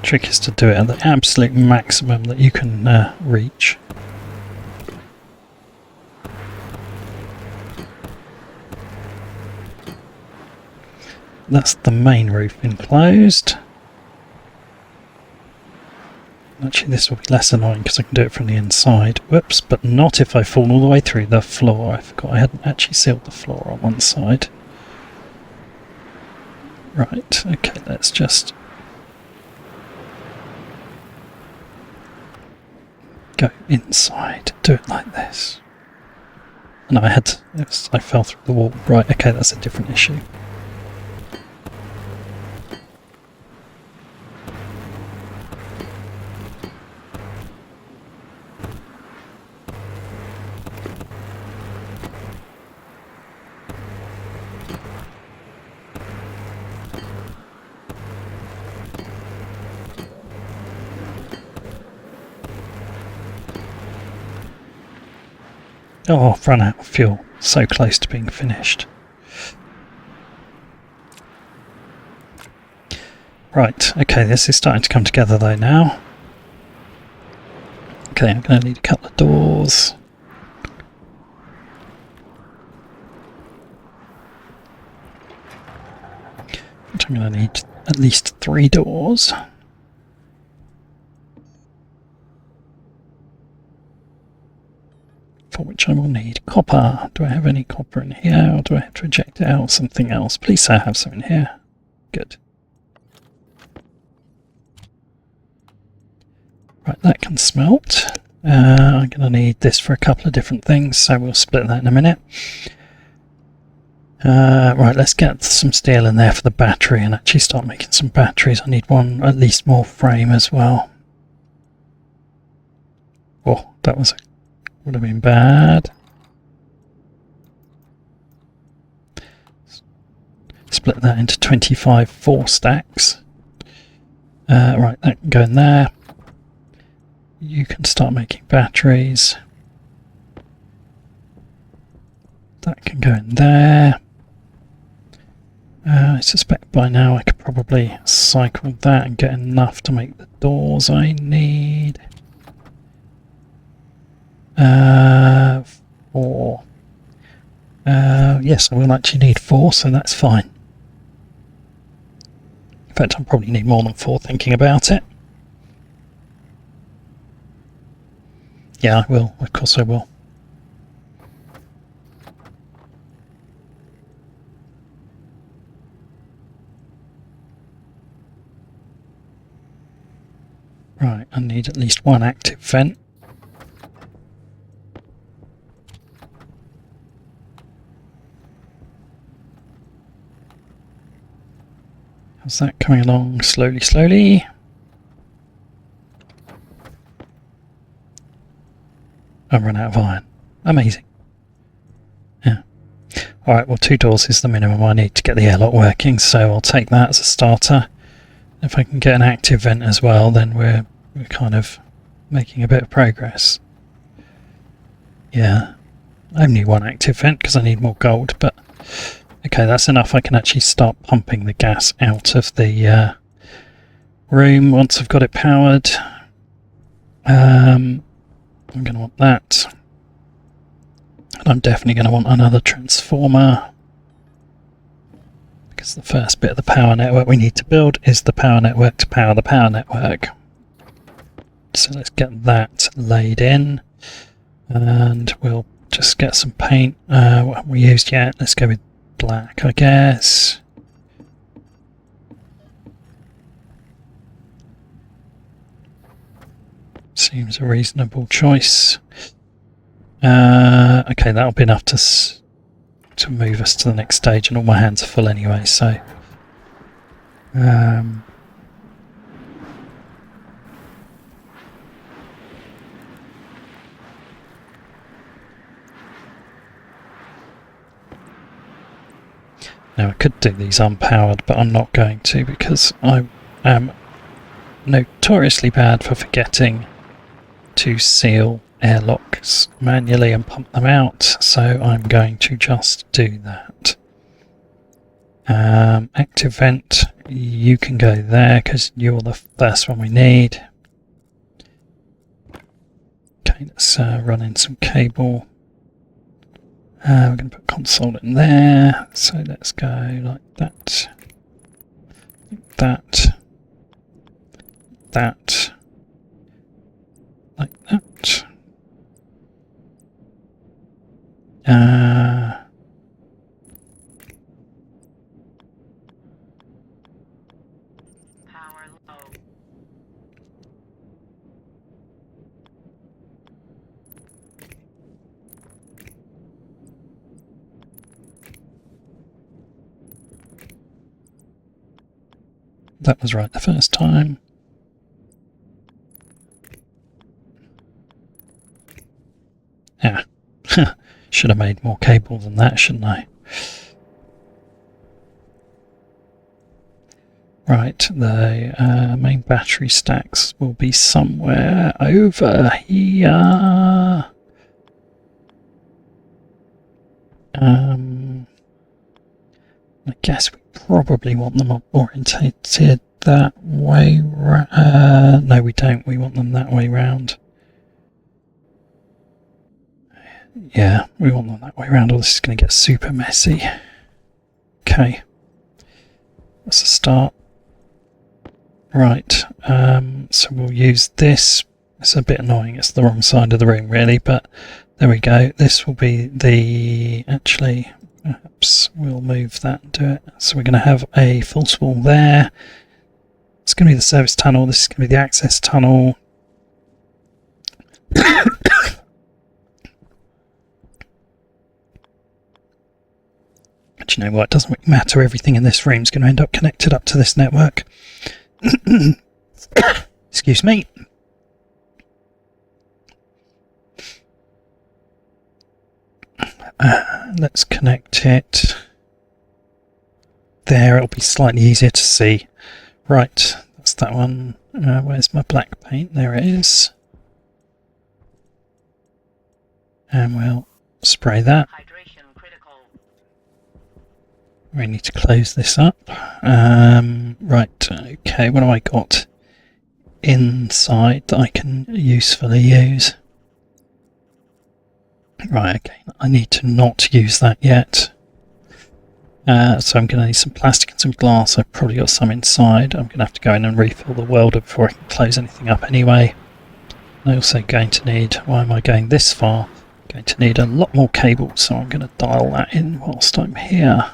S1: Trick is to do it at the absolute maximum that you can reach. That's the main roof enclosed. Actually, this will be less annoying because I can do it from the inside. Whoops, but not if I fall all the way through the floor. I forgot I hadn't actually sealed the floor on one side. Right, okay, let's just go inside, do it like this. And I fell through the wall. Right, okay, that's a different issue. Oh, I've run out of fuel. So close to being finished. Right, okay, this is starting to come together though now. Okay, I'm going to need a couple of doors. Which I'm going to need at least 3 doors. For which I will need copper. Do I have any copper in here, or do I have to eject it out? Something else. Please say I have some in here. Good. Right, that can smelt. I'm going to need this for a couple of different things, so we'll split that in a minute. Right, let's get some steel in there for the battery and actually start making some batteries. I need one, at least more frame as well. Oh, that would have been bad. Split that into 25 4 stacks. Right, that can go in there. You can start making batteries. That can go in there. I suspect by now I could probably cycle that and get enough to make the doors I need. 4. Yes, I will actually need 4, so that's fine. In fact, I'll probably need more than 4 thinking about it. Yeah, I will. Of course I will. Right, I need at least 1 active vent. How's that coming along? Slowly, slowly. I've run out of iron. Amazing. Yeah. Alright, well 2 doors is the minimum I need to get the airlock working, so I'll take that as a starter. If I can get an active vent as well, then we're kind of making a bit of progress. Yeah, only 1 active vent because I need more gold, but okay, that's enough. I can actually start pumping the gas out of the room once I've got it powered. I'm going to want that. And I'm definitely going to want another transformer, because the first bit of the power network we need to build is the power network to power the power network. So let's get that laid in, and we'll just get some paint. What haven't we used yet? Let's go with black, I guess. Seems a reasonable choice. Okay, that'll be enough to move us to the next stage, and all my hands are full anyway, so now I could do these unpowered, but I'm not going to because I am notoriously bad for forgetting to seal airlocks manually and pump them out, so I'm going to just do that. Active vent, you can go there because you're the first one we need. Okay, let's run in some cable. We're going to put console in there, so let's go like that, that, that, like that.
S2: Power low.
S1: That was right the first time. Yeah. Should have made more cable than that, shouldn't I? Right, the main battery stacks will be somewhere over here. I guess we probably want them orientated that way. No, we don't. We want them that way round. Yeah, we want them that way around, or this is going to get super messy. Okay. That's a start. Right, so we'll use this. It's a bit annoying, it's the wrong side of the room really, but there we go. This will be the... Actually, perhaps we'll move that and do it. So we're going to have a false wall there. It's going to be the service tunnel, this is going to be the access tunnel. Do you know what? It doesn't really matter. Everything in this room is going to end up connected up to this network. Excuse me. Let's connect it. There, it'll be slightly easier to see. Right, that's that one. Where's my black paint? There it is. And we'll spray that. We need to close this up. Right, okay, what have I got inside that I can usefully use? Right, okay, I need to not use that yet. So I'm going to need some plastic and some glass. I've probably got some inside. I'm going to have to go in and refill the welder before I can close anything up anyway. I'm also going to need, why am I going this far? I'm going to need a lot more cable, so I'm going to dial that in whilst I'm here.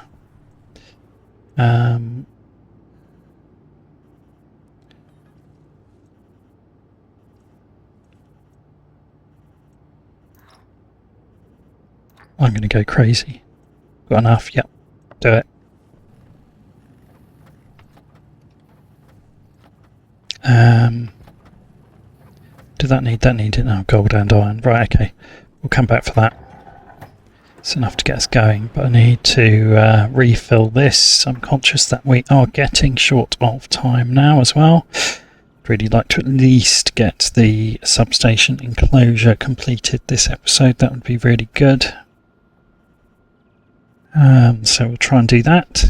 S1: I'm going to go crazy. Got enough? Yep. Do it. Did that need it? Oh, gold and iron. Right, okay. we'll come back for that. It's enough to get us going, but I need to refill this. I'm conscious that we are getting short of time now as well. I'd really like to at least get the substation enclosure completed this episode. That would be really good. So we'll try and do that.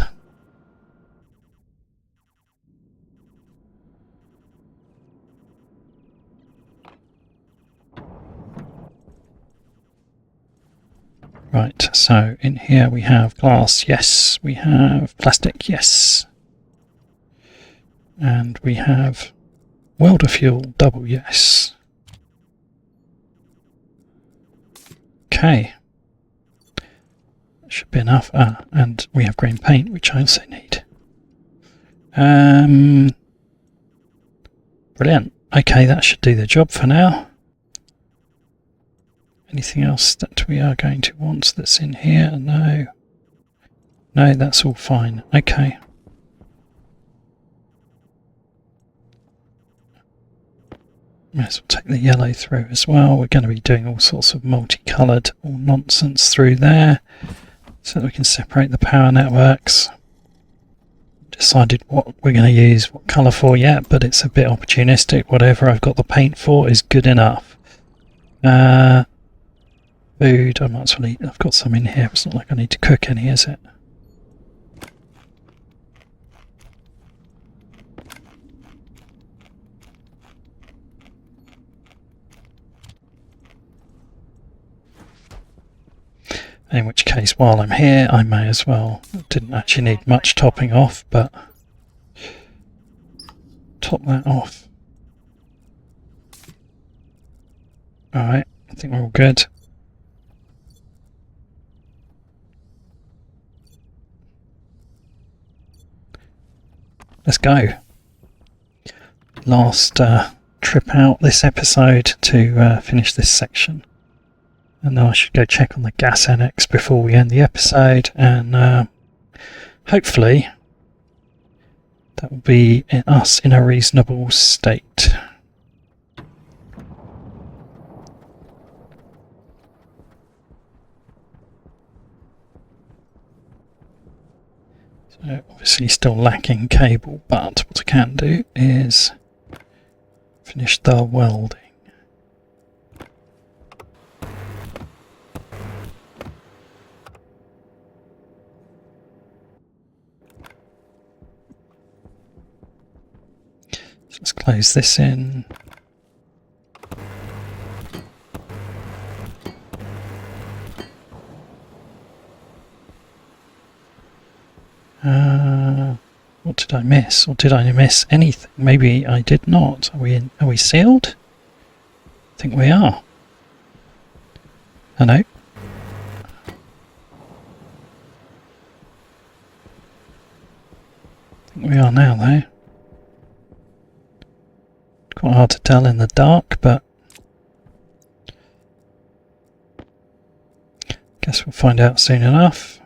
S1: Right, so in here we have glass, yes. We have plastic, yes. And we have welder fuel, double yes. Okay. That should be enough. And we have green paint, which I also need. Brilliant. Okay, that should do the job for now. Anything else that we are going to want that's in here? No. No, that's all fine. Okay. Might as well take the yellow through as well. We're going to be doing all sorts of multicoloured all nonsense through there so that we can separate the power networks. Decided what we're going to use, what colour for yet, but it's a bit opportunistic. Whatever I've got the paint for is good enough. Food, I might as well eat. I've got some in here. It's not like I need to cook any, is it? In which case, while I'm here, I may as well. Didn't actually need much topping off, but top that off. Alright, I think we're all good. Let's go. Last trip out this episode to finish this section. And then I should go check on the gas annex before we end the episode, and hopefully that will be us in a reasonable state. So obviously still lacking cable, but what I can do is finish the welding. So let's close this in. What did I miss? Or did I miss anything? Maybe I did not. Are we sealed? I think we are. Oh no. I think we are now though. Quite hard to tell in the dark, but guess we'll find out soon enough.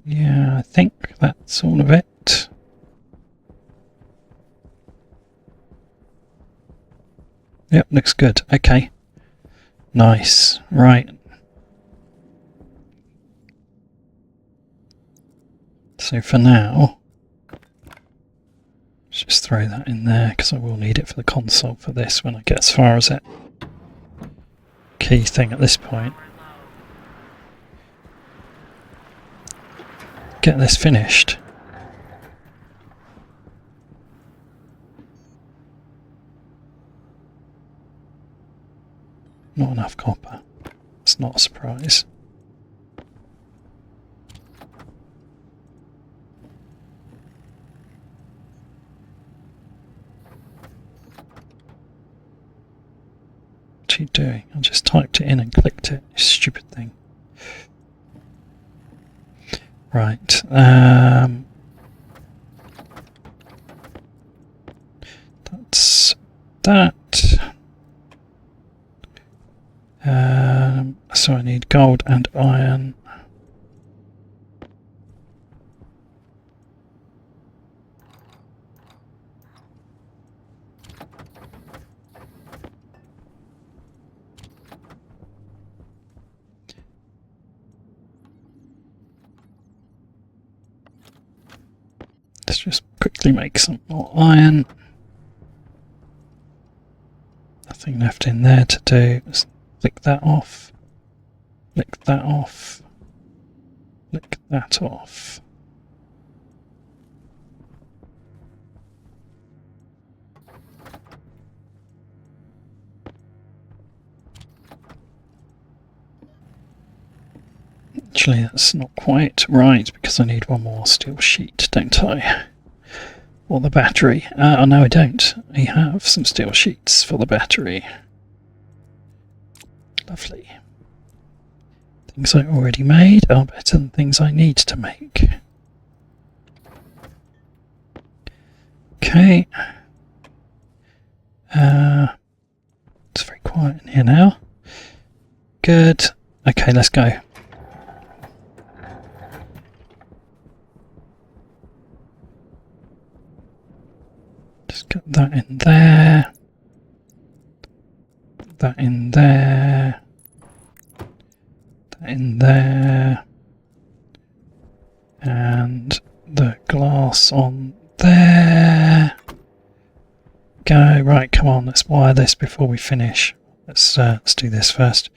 S1: Yeah, I think that's all of it. Yep, looks good. Okay. Nice. Right. So for now, let's just throw that in there because I will need it for the console for this when I get as far as it. Key thing at this point. Get this finished. Not enough copper. It's not a surprise. What are you doing? I just typed it in and clicked it. You stupid thing. Right. That's that. gold and iron. Let's just quickly make some more iron. Nothing left in there to do. Let's lick that off. Lick that off. Lick that off. Actually, that's not quite right because I need one more steel sheet, don't I? Or the battery. Oh no, I don't. I have some steel sheets for the battery. Lovely. Things I already made are better than things I need to make. Okay. It's very quiet in here now. Good. Okay, let's go. Just get that in there. That in there. That in there. And the glass on there. Go. Right, come on, let's wire this before we finish. Let's do this first.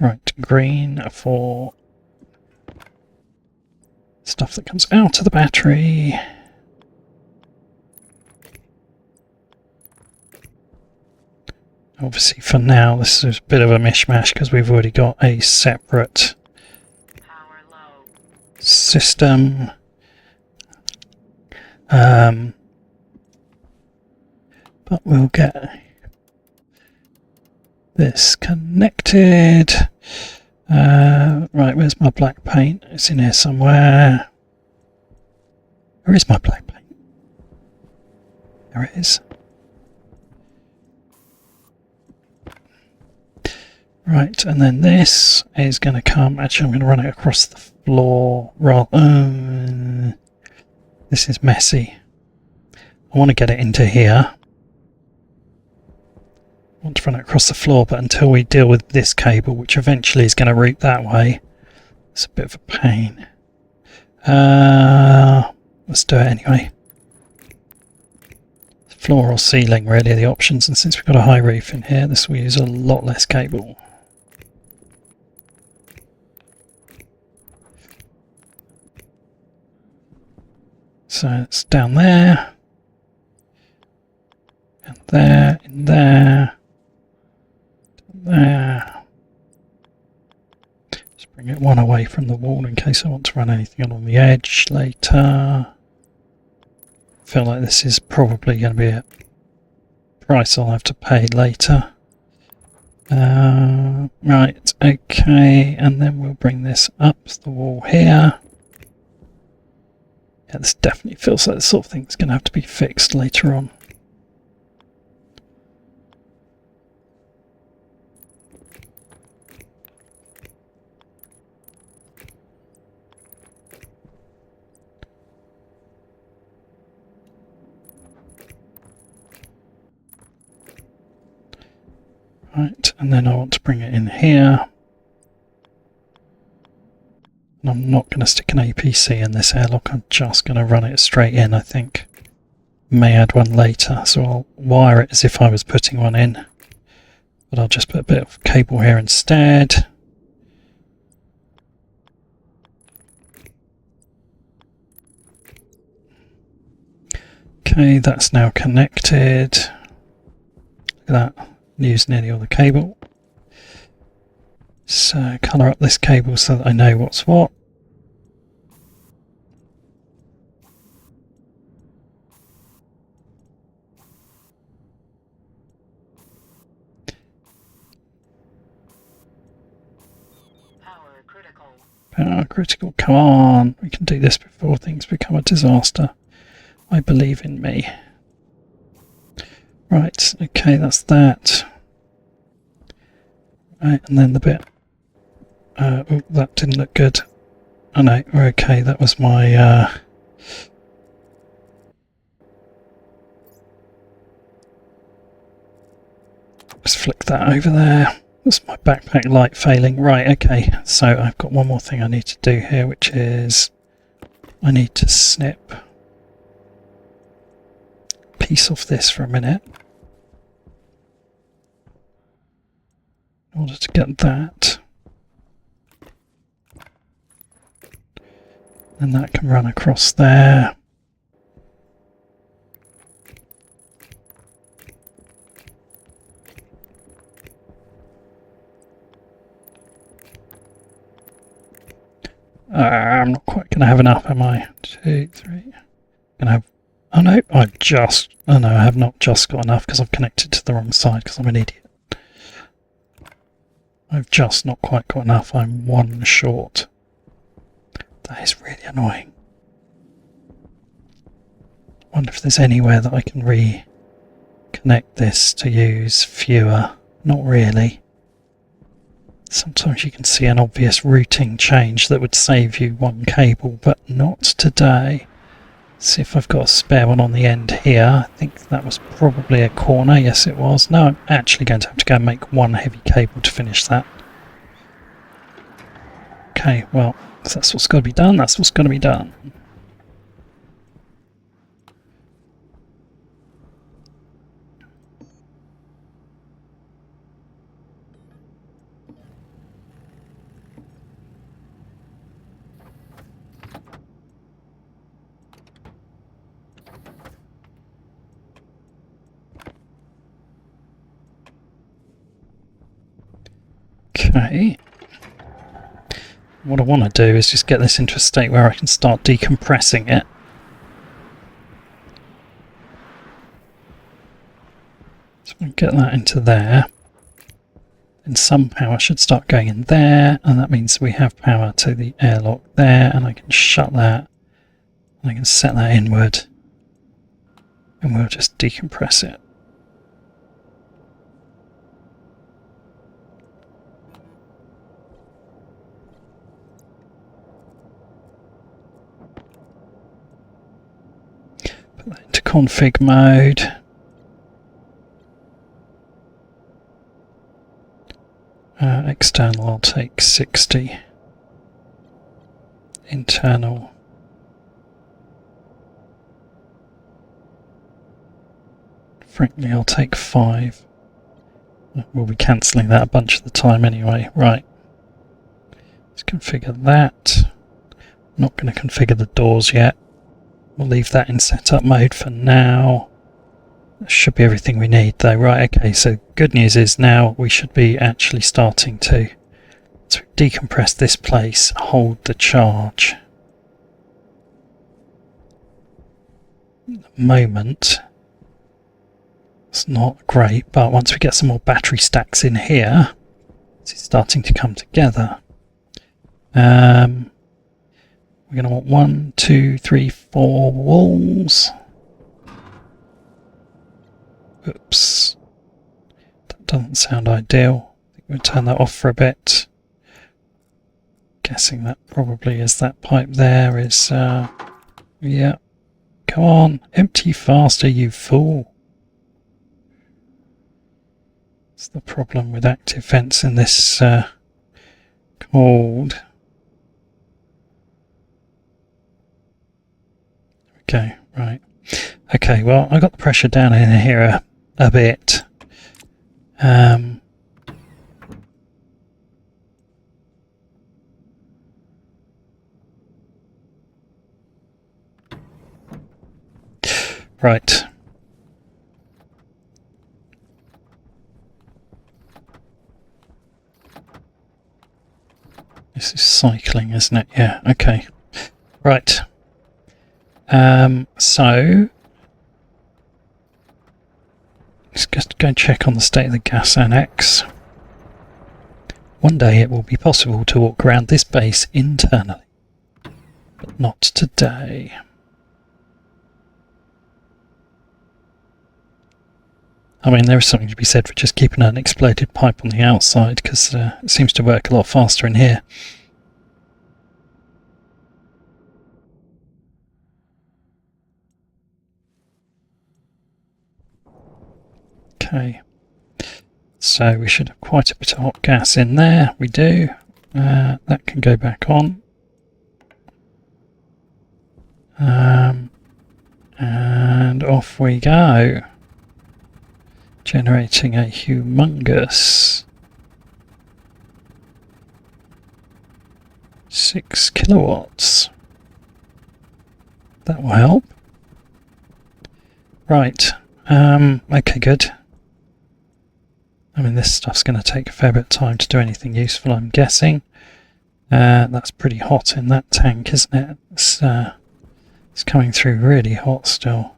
S1: Right, green for stuff that comes out of the battery. Obviously for now this is a bit of a mishmash because we've already got a separate system. But we'll get this connected. Right, where's my black paint? It's in here somewhere. Where is my black paint? There it is. Right, and then this is going to come. Actually, I'm going to run it across the floor. This is messy. I want to get it into here. I want to run it across the floor, but until we deal with this cable, which eventually is going to route that way, it's a bit of a pain. Let's do it anyway. Floor or ceiling, really, are the options, and since we've got a high roof in here, this will use a lot less cable. So it's down there, and there, in there, there. Just bring it one away from the wall in case I want to run anything along the edge later. I feel like this is probably going to be a price I'll have to pay later. Right, okay, and then we'll bring this up the wall here. Yeah, this definitely feels like the sort of thing that's going to have to be fixed later on. Right, and then I want to bring it in here. And I'm not going to stick an APC in this airlock, I'm just going to run it straight in, I think. May add one later, so I'll wire it as if I was putting one in. But I'll just put a bit of cable here instead. Okay, that's now connected. Look at that, used nearly all the cable. So colour up this cable so that I know what's what.
S2: Power critical.
S1: Power critical, come on. We can do this before things become a disaster. I believe in me. Right, okay, that's that. Right, and then the bit... oh, that didn't look good. Oh no, we're okay, that was my... Just flick that over there. That's my backpack light failing. Right, okay, so I've got one more thing I need to do here, which is... I need to snip a piece off this for a minute. In order to get that. And that can run across there. I'm not quite going to have enough, am I? 2, 3. Going to have... Oh no, oh no, I have not just got enough because I've connected to the wrong side because I'm an idiot. I've just not quite got enough. I'm one short. That is really annoying. Wonder if there's anywhere that I can reconnect this to use fewer. Not really. Sometimes you can see an obvious routing change that would save you one cable, but not today. See if I've got a spare one on the end here. I think that was probably a corner. Yes, it was. No, I'm actually going to have to go and make one heavy cable to finish that. Okay, well, if that's what's got to be done, that's what's got to be done. Okay. What I want to do is just get this into a state where I can start decompressing it. So we'll get that into there. And some power should start going in there, and that means we have power to the airlock there, and I can shut that, and I can set that inward, and we'll just decompress it. Put that into config mode. External, I'll take 60. Internal. Frankly, I'll take 5. We'll be cancelling that a bunch of the time anyway. Right. Let's configure that. Not going to configure the doors yet. We'll leave that in setup mode for now. That should be everything we need though. Right, okay, so good news is now we should be actually starting to decompress this place, hold the charge. At the moment, it's not great, but once we get some more battery stacks in here, it's starting to come together. We're going to want 1, 2, 3, 4 walls. Oops. That doesn't sound ideal. I think we'll turn that off for a bit. Guessing that probably is that pipe there is, yeah. Come on, empty faster, you fool. That's the problem with active vents in this cold. Okay, right. Okay, well, I got the pressure down in here a bit. Right. This is cycling, isn't it? Yeah, okay. Right. So let's just go and check on the state of the gas annex. One day it will be possible to walk around this base internally, but not today. I mean, there is something to be said for just keeping an exploded pipe on the outside, because it seems to work a lot faster in here. Okay, so we should have quite a bit of hot gas in there. We do. That can go back on. And off we go. Generating a humongous 6 kilowatts. That will help. Right. Okay, good. I mean, this stuff's going to take a fair bit of time to do anything useful, I'm guessing. That's pretty hot in that tank, isn't it? It's coming through really hot still.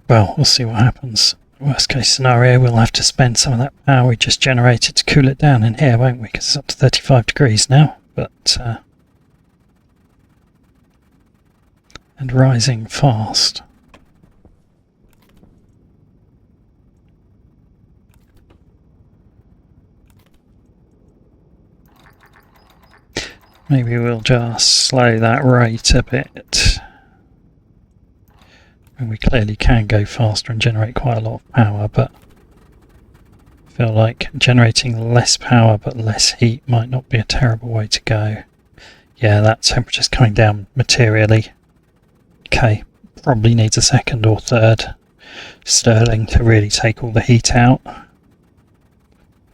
S1: Well, we'll see what happens. Worst case scenario, we'll have to spend some of that power we just generated to cool it down in here, won't we? Because it's up to 35 degrees now, but and rising fast. Maybe we'll just slow that rate a bit. And we clearly can go faster and generate quite a lot of power, but I feel like generating less power but less heat might not be a terrible way to go. Yeah, that temperature's coming down materially. Okay, probably needs a second or third Stirling to really take all the heat out.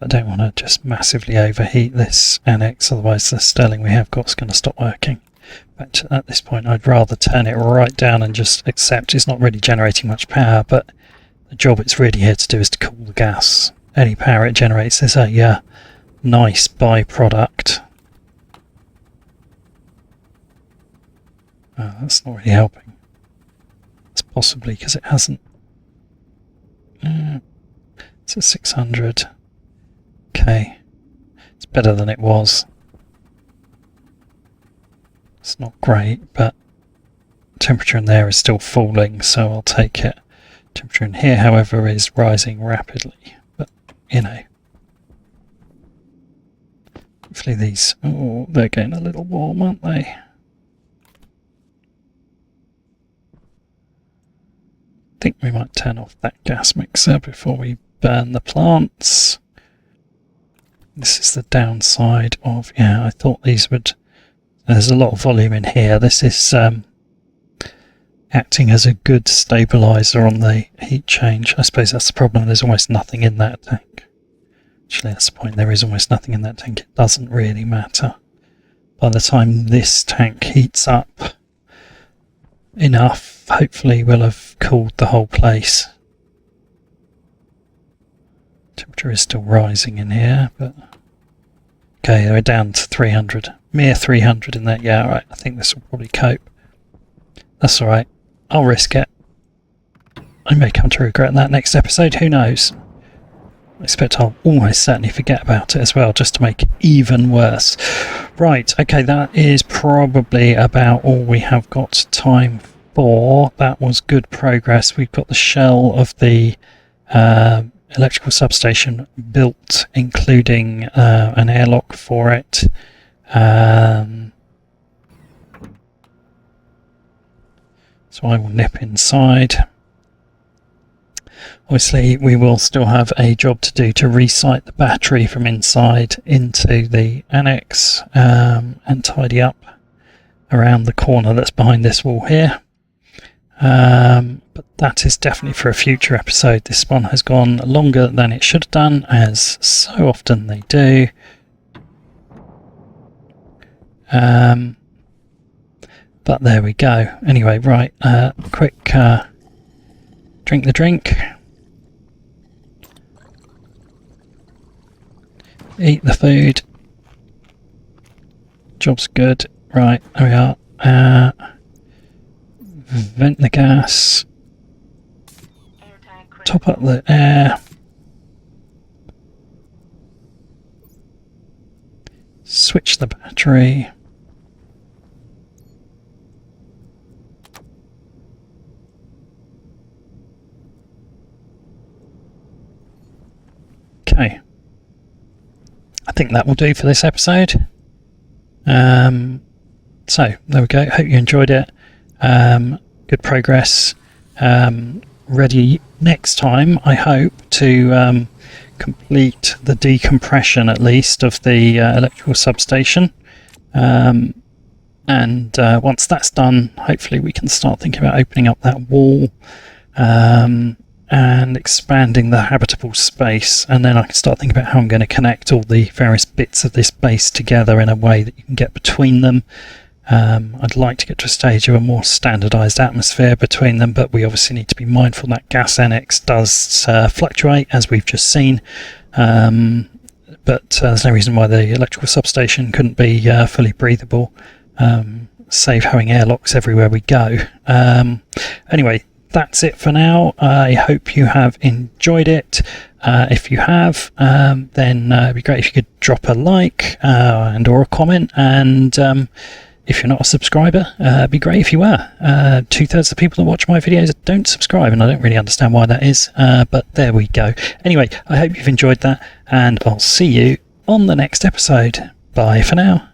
S1: I don't want to just massively overheat this annex, otherwise the Stirling we have got is going to stop working. But at this point I'd rather turn it right down and just accept it's not really generating much power, but the job it's really here to do is to cool the gas. Any power it generates is a nice byproduct. That's not really helping. It's possibly because it hasn't. It's at 600. Okay. It's better than it was. It's not great, but temperature in there is still falling, so I'll take it. Temperature in here, however, is rising rapidly, but you know. Hopefully these, oh, they're getting a little warm, aren't they? I think we might turn off that gas mixer before we burn the plants. This is the downside of, yeah, I thought these would. There's a lot of volume in here. This is acting as a good stabiliser on the heat change. I suppose that's the problem. There's almost nothing in that tank. Actually, that's the point. There is almost nothing in that tank. It doesn't really matter. By the time this tank heats up enough, hopefully we'll have cooled the whole place. Temperature is still rising in here, but okay, we're down to 300. Mere 300 in that. Yeah, alright, I think this will probably cope. That's alright. I'll risk it. I may come to regret that next episode, who knows? I expect I'll almost certainly forget about it as well, just to make it even worse. Right, okay, that is probably about all we have got time for. That was good progress. We've got the shell of the electrical substation built, including an airlock for it. So I will nip inside. Obviously we will still have a job to do to resite the battery from inside into the annex and tidy up around the corner that's behind this wall here. But that is definitely for a future episode. This one has gone longer than it should have done, as so often they do. But there we go. Anyway, right, quick drink the drink. Eat the food. Job's good. Right, there we are. Vent the gas. Top up the air. Switch the battery. Okay. I think that will do for this episode. So there we go. Hope you enjoyed it. Good progress. Ready next time, I hope, to complete the decompression at least of the electrical substation. And once that's done, hopefully we can start thinking about opening up that wall and expanding the habitable space, and then I can start thinking about how I'm going to connect all the various bits of this base together in a way that you can get between them. I'd like to get to a stage of a more standardized atmosphere between them, but we obviously need to be mindful that gas NX does fluctuate, as we've just seen. But there's no reason why the electrical substation couldn't be fully breathable, save having airlocks everywhere we go. Anyway, that's it for now. I hope you have enjoyed it. If you have, then it'd be great if you could drop a like and or a comment, and if you're not a subscriber, it'd be great if you were. 2/3 of the people that watch my videos don't subscribe, and I don't really understand why that is, but there we go. Anyway, I hope you've enjoyed that, and I'll see you on the next episode. Bye for now.